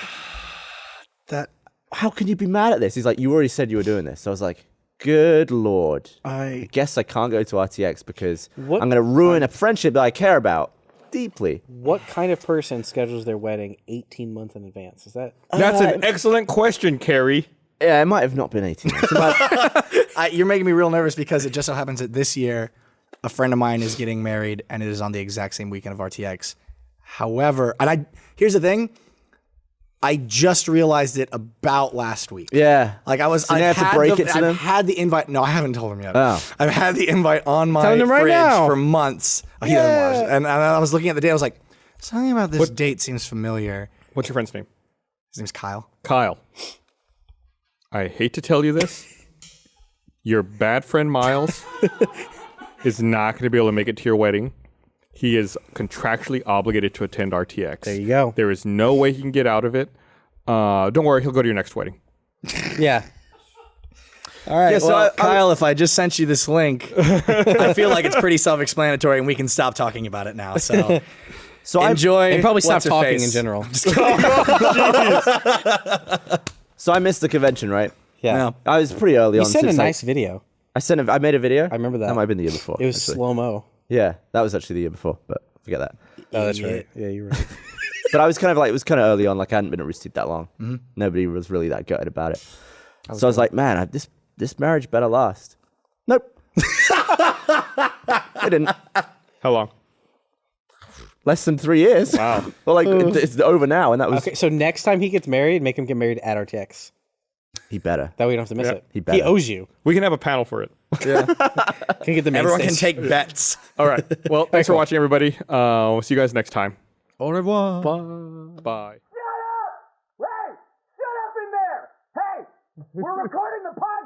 That how can you be mad at this? He's like, you already said you were doing this. So I was like, good lord. I guess I can't go to RTX because What- I'm going to ruin a friendship that I care about deeply. What kind of person schedules their wedding 18 months in advance? Is that That's an excellent question, Kerry. Yeah, it might have not been 18 months. You're making me real nervous because it just so happens that this year, a friend of mine is getting married, and it is on the exact same weekend of RTX. However, here's the thing. I just realized it about last week. Yeah. Like I was, So you have to break it to them? I've had the invite. No, I haven't told him yet. Oh. I've had the invite on my Telling him right fridge now. for months. Oh, he doesn't watch. And I was looking at the date. I was like, something about this date seems familiar. What's your friend's name? His name's Kyle. Kyle. I hate to tell you this. Your bad friend Miles is not going to be able to make it to your wedding. He is contractually obligated to attend RTX. There you go. There is no way he can get out of it. Don't worry, he'll go to your next wedding. Yeah. All right, Yeah, so well, I- Kyle, if I just sent you this link, I feel like it's pretty self-explanatory, and we can stop talking about it now. So, So enjoy. And probably stop what's her talking face. in general. So I missed the convention, right? Yeah. No. I was pretty early You on. sent a since, nice video. I made a video. I remember that. That might have been the year before. It was actually. slow-mo. Yeah, that was actually the year before, but forget that. Oh, that's right. Yeah, you're right. But I was kind of like, it was kind of early on. Like I hadn't been at Rooster Teeth that long. Nobody was really that gutted about it. So I was like, man, this marriage better last. Nope. It didn't. How long? Less than 3 years. Wow. Well, like it's over now, and that was Okay, so next time he gets married, make him get married at RTX. he better. That way you don't have to miss Yeah. it. He He better. owes you. We can have a panel for it. Can get the main Everyone can stage. take bets. All right. Well, thanks for cool. watching, everybody. We'll see you guys next time. Au revoir. Bye. Hey, shut up in there! Hey, we're recording the podcast!